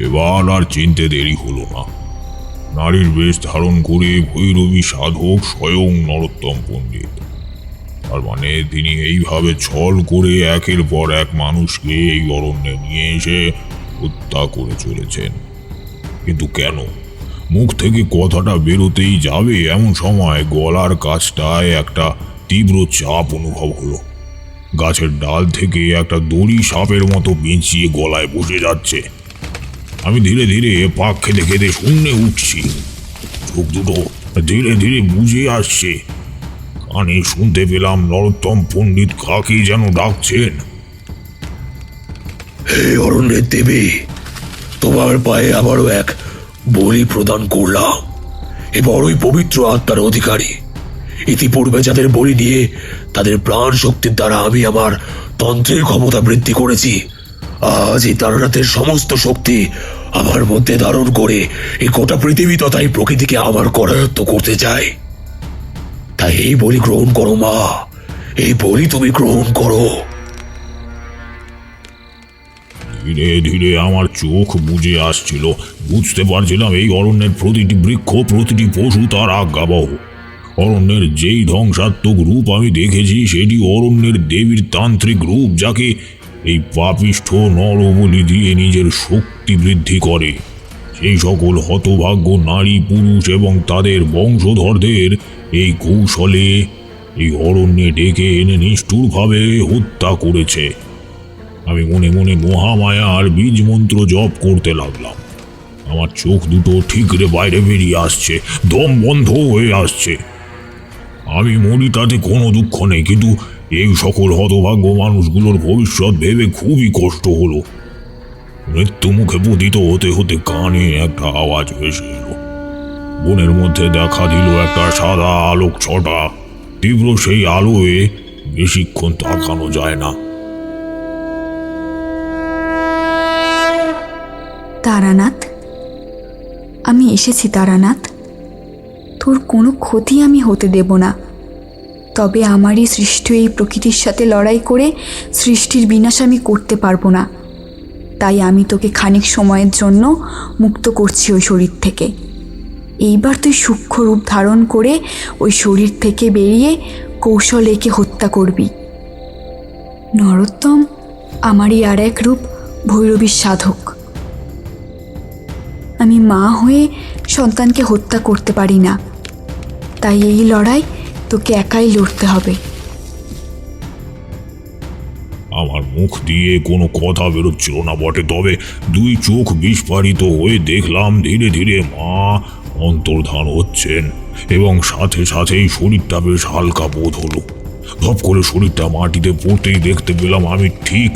এবার আর চিনতে দেরি হলো না। নারীর বেশ ধারণ করে ভৈরবী সাধক স্বয়ং নরোত্তম পণ্ডিত। তার মানে তিনি এইভাবে ছল করে একের পর এক মানুষকে এই অরণ্যে নিয়ে এসে হত্যা করে চলেছেন। কিন্তু কেন? মুখ থেকে কথাটা বেরোতেই যাবে এমন সময় গলার কাছটায় একটা তীব্র চাপ অনুভব হলো। গাছের ডাল থেকে একটা দড়ি সাপের মতো পেঁচিয়ে গলায় বসে যাচ্ছে। আমি ধীরে ধীরে পাক খেতে খেতে শূন্যে উঠছি। চোখ দুটো ধীরে ধীরে বুঝে আসছে। কানে শুনতে পেলাম নরোত্তম পণ্ডিত কাকে যেন ডাকছেন। হে অরণ্যের দেবী, তোমার পায়ে আবারও এক বলি প্রদান করলাম। এ বড়ই পবিত্র আত্মার অধিকারী। ইতিপূর্বে যাদের বলি নিয়ে তাদের প্রাণ শক্তির দ্বারা আমি আমার তন্ত্রের ক্ষমতা বৃদ্ধি করেছি, আজ এই তারানাথের সমস্ত শক্তি আমার মধ্যে ধারণ করে এই গোটা পৃথিবী তথা এই প্রকৃতিকে আমার করায়ত্ত করতে চাই। তাই এই বলি গ্রহণ করো মা, এই বলি তুমি গ্রহণ করো। ধীরে ধীরে আমার চোখ বুজে আসছিল। বুঝতে পারছিলাম এই অরণ্যের প্রতিটি বৃক্ষ, প্রতিটি পশু তার আজ্ঞাবহ। অরণ্যের যেই ধ্বংসাত্মক রূপ আমি দেখেছি সেটি অরণ্যের দেবীর তান্ত্রিক রূপ, যাকে এই পাপিষ্ঠ নরবলি দিয়ে নিজের শক্তি বৃদ্ধি করে। সেই সকল হতভাগ্য নারী পুরুষ এবং তাদের বংশধরদের এই কৌশলে এই অরণ্যে ডেকে এনে নিষ্ঠুরভাবে হত্যা করেছে। আমি মনে মনে মহামায়ার বীজ মন্ত্র জপ করতে লাগলাম। আমার চোখ দুটো ঠিকরে বাইরে বেরিয়ে আসছে, দম বন্ধ হয়ে আসছে। আমি মরি তাতে কোনো দুঃখ নেই, কিন্তু এই সকল হতভাগ্য মানুষগুলোর ভবিষ্যৎ ভেবে খুবই কষ্ট হলো। মৃত্যু মুখে পতিত হতে হতে কানে একটা আওয়াজ ভেসে এলো। বনের মধ্যে দেখা দিল একটা সাদা আলোক ছটা। তীব্র সেই আলোয় বেশিক্ষণ তাকানো যায় না। তারানাথ, আমি এসেছি তারানাথ। তোর কোনো ক্ষতি আমি হতে দেব না। তবে আমারই সৃষ্ট এই প্রকৃতির সাথে লড়াই করে সৃষ্টির বিনাশ আমি করতে পারবো না। তাই আমি তোকে খানিক সময়ের জন্য মুক্ত করছি ওই শরীর থেকে। এইবার তুই সূক্ষ্ম রূপ ধারণ করে ওই শরীর থেকে বেরিয়ে কৌশল একে হত্যা করবি। নরোত্তম আমারই আর এক রূপ ভৈরবীর সাধক। আমি মা হয়ে সন্তানকে হত্যা করতে পারি না, তাই এই লড়াই তোকে একাই লড়তে হবে। আমার মুখ দিয়ে কোনো কথা বেরোচ্ছিল না বটে, তবে দুই চোখ বিস্ফারিত হয়ে দেখলাম ধীরে ধীরে মা অন্তর্ধান হচ্ছেন এবং সাথে সাথেই শরীরটা বেশ হালকা বোধ হলো। ধপ করে শরীরটা মাটিতে পড়তেই দেখতে পেলাম আমি ঠিক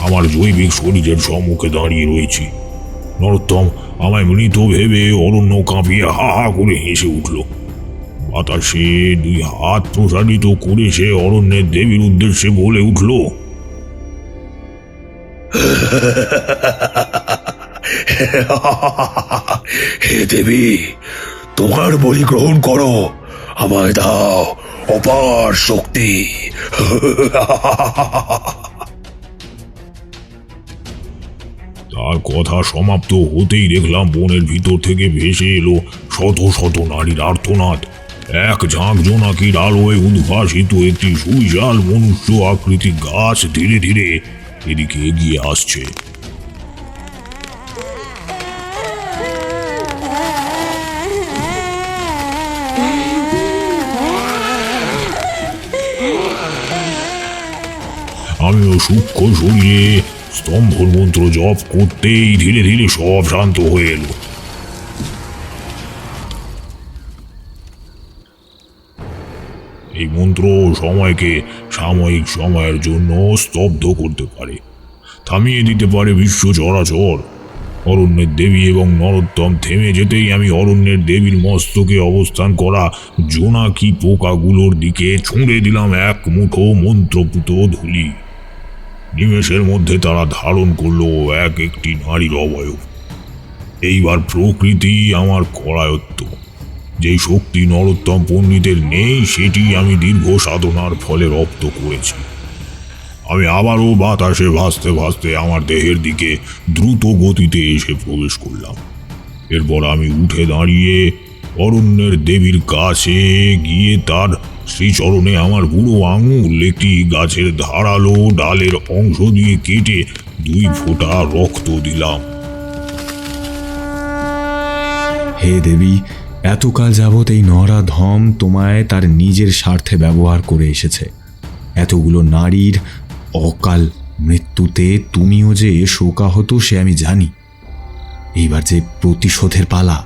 আমার জৈবিক শরীরের সম্মুখে দাঁড়িয়ে রয়েছি। নরোত্তম আমায় মৃত ভেবে অরণ্য কাঁপিয়ে হা হা করে হেসে উঠল। বাতাসে দুই হাত প্রসারিত করে সে অরণ্যের দেবীর উদ্দেশ্যে বলে উঠল, হে দেবী, তোমার বলি গ্রহণ করো, আমায় দাও অপার শক্তি। তার কথা সমাপ্ত হতেই দেখলাম বনের ভিতর থেকে ভেসে এলো শত শত নারীর আর্তনাদ। এক ঝাঁক জোনাকির আলোয় উদ্ভাসিত একটি সুবিশাল মনুষ্য আকৃতি গাছ ধীরে ধীরে এদিকে এগিয়ে আসছে। আমিও সূক্ষ্ম শরীরে স্তম্ভর মন্ত্র জপ করতেই ধীরে ধীরে সব শান্ত হয়ে এলো। এই মন্ত্র সময়কে সাময়িক সময়ের জন্য স্তব্ধ করতে পারে, থামিয়ে দিতে পারে বিশ্ব চরাচর। অরণ্যের দেবী এবং নরোত্তম থেমে যেতেই আমি অরণ্যের দেবীর মস্তকে অবস্থান করা জোনাকি পোকাগুলোর দিকে ছুঁড়ে দিলাম এক মুঠো মন্ত্রপুত ধুলি। নিমেষের মধ্যে তারা ধারণ করলো এক একটি নারীর অবয়ব। এইবার প্রকৃতি আমার করায়ত্ত। যেই শক্তি নরোত্তম পণ্ডিতের নেই সেটি আমি দীর্ঘ সাধনার ফলে রপ্ত করেছি। আমি আবারও বাতাসে ভাসতে ভাসতে আমার দেহের দিকে দ্রুত গতিতে এসে প্রবেশ করলাম। এরপর আমি উঠে দাঁড়িয়ে অরণ্যের দেবীর কাছে গিয়ে তার শ্রীচরণে আমার বুড়ো আঙুল একটি গাছের ধারালো ডালের অংশ দিয়ে কেটে 2 ফোঁটা রক্ত দিলাম। হে দেবী, এতকাল যাবৎ এই নরাধম তোমায় তার নিজের স্বার্থে ব্যবহার করে এসেছে। এতগুলো নারীর অকাল মৃত্যুতে তুমিও যে শোকাহত সে আমি জানি। এইবার যে প্রতিশোধের পালা।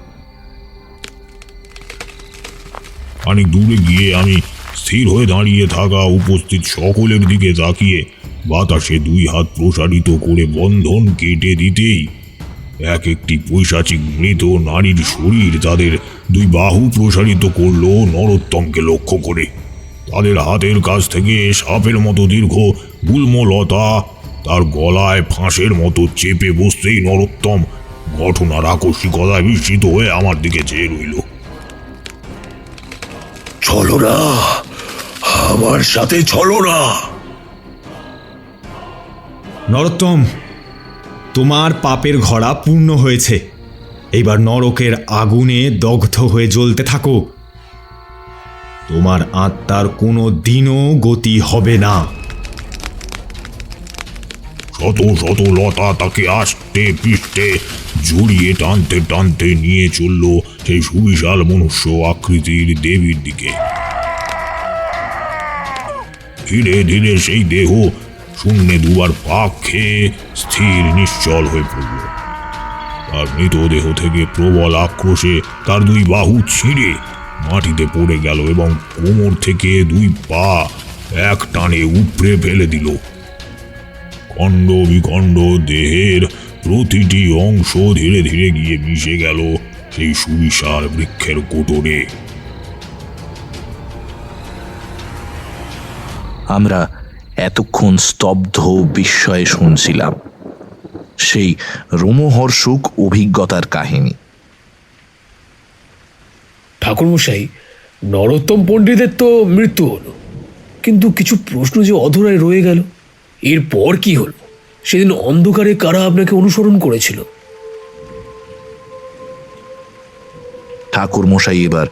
খানিক দূরে গিয়ে আমি স্থির হয়ে দাঁড়িয়ে থাকা উপস্থিত সকলের দিকে তাকিয়ে বাতাসে দুই হাত প্রসারিত করে বন্ধন কেটে দিতেই এক একটি পৈশাচিক মৃত নারীর শরীর তাদের দুই বাহু প্রসারিত করল নরোত্তমকে লক্ষ্য করে। তাদের হাতের কাছ থেকে সাপের মতো দীর্ঘ গুল্মলতা তার গলায় ফাঁসের মতো চেপে বসতেই নরোত্তম ঘটনার আকস্মিকতায় বিস্মিত হয়ে আমার দিকে চেয়ে রইল। চলো না, আমার সাথে চলো না। নরোত্তম, তোমার পাপের ঘড়া পূর্ণ হয়েছে। এইবার নরকের আগুনে দগ্ধ হয়ে জ্বলতে থাকো। তোমার আত্মার কোনো দিনও গতি হবে না। শত শত লতা তাকে আস্তে পিষ্টে জড়িয়ে টানতে টানতে নিয়ে চলল সেই সুবিশাল মনুষ্য আকৃতির দেবীর দিকে। ধীরে ধীরে সেই দেহ শূন্যে দুবার পাক খেয়ে স্থির নিশ্চল হয়ে পড়ল। তার মৃতদেহ থেকে প্রবল আক্রোশে তার দুই বাহু ছিঁড়ে মাটিতে পড়ে গেল এবং কোমর থেকে দুই পা এক টানে উপড়ে ফেলে দিল। খণ্ড বিখণ্ড দেহের প্রতিটি অংশ ধীরে ধীরে গিয়ে মিশে গেল সেই সুবিশাল বৃক্ষের কোটরে। আমরা এতক্ষণ স্তব্ধ বিস্ময়ে শুনছিলাম সেই রোমহর্ষক অভিজ্ঞতার কাহিনী। ঠাকুরমশাই, নরোত্তম পণ্ডিতের তো মৃত্যু হলো, কিন্তু কিছু প্রশ্ন যে অধরায় রয়ে গেল। এরপর কি হলো? সেদিন অন্ধকারে কারা আপনাকে অনুসরণ করেছিল? ঠাকুরমশাই এবার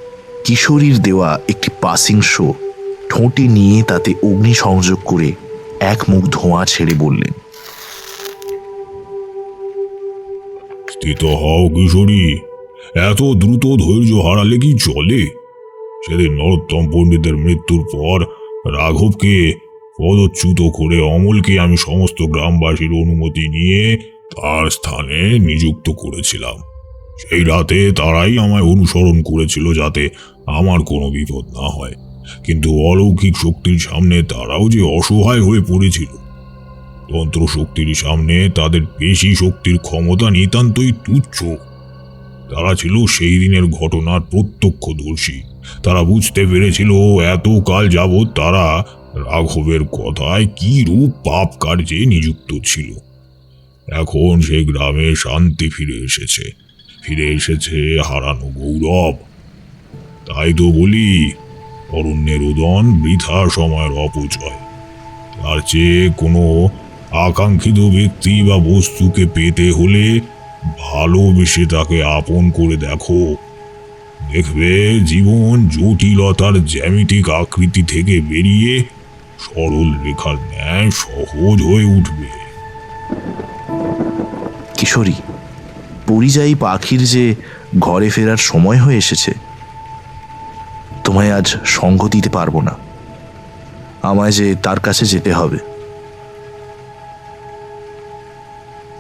কিশোরীর দেওয়া একটি পাসিং শো ঠোঁটে নিয়ে তাতে অগ্নি সংযোগ করে এক মুখ ধোঁয়া ছেড়ে বললেন, স্থিত হও কিশোরী, এত দ্রুত ধৈর্য হারালে কি চলে? সেদিন নরোত্তম পণ্ডিতের মৃত্যুর পর রাঘবকে পদচ্যুত করে অমলকে আমি সমস্ত গ্রামবাসীর অনুমতি নিয়ে তার স্থানে নিযুক্ত করেছিলাম। সেই রাতে তারাই আমায় অনুসরণ করেছিল যাতে আমার কোনো বিপদ না হয়, কিন্তু অলৌকিক শক্তির সামনে তারাও যে অসহায় হয়ে পড়েছিল। তন্ত্র শক্তির সামনে তাদের পেশি শক্তির ক্ষমতা নিতান্তই তুচ্ছ। তারা ছিল সেই দিনের ঘটনার প্রত্যক্ষদর্শী। তারা বুঝতে পেরেছিল এতকাল যাবৎ তারা রাঘবের কথায় কি রূপ পাপ কার্যে নিযুক্ত ছিল। এখন সেই গ্রামে শান্তি ফিরে এসেছে হারানো গৌরব। তাই তো বলি, অরণ্যের রোদন বৃথা সময়ের অপচয়। তার চেয়ে কোনো আকাঙ্ক্ষিত ব্যক্তি বা বস্তুকে পেতে হলে ভালোবেসে তাকে আপন করে দেখো। দেখবে জীবন জটিলতার জ্যামিতিক আকৃতি থেকে বেরিয়ে সরল রেখার ন্যায় সহজ হয়ে উঠবে। কিশোরী, পরিযায়ী পাখির যে ঘরে ফেরার সময় হয়ে এসেছে। তোমায় আজ সঙ্গ দিতে পারবো না, আমায় যে তার কাছে যেতে হবে।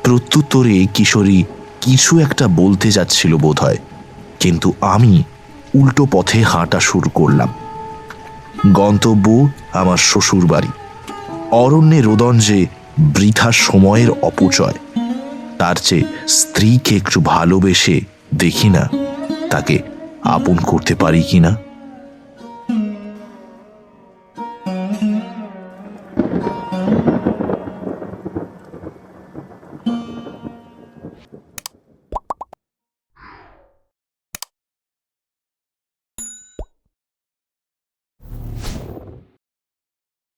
প্রত্যুত্তরে কিশোরী কিছু একটা বলতে যাচ্ছিল বোধহয়, কিন্তু আমি উল্টো পথে হাঁটা শুরু করলাম। গন্তব্য আমার শ্বশুর বাড়ি। অরণ্যে রোদন যে বৃথা সময়ের অপচয়, তার চেয়ে স্ত্রীকে একটু ভালোবেসে দেখি না তাকে আপন করতে পারি কিনা।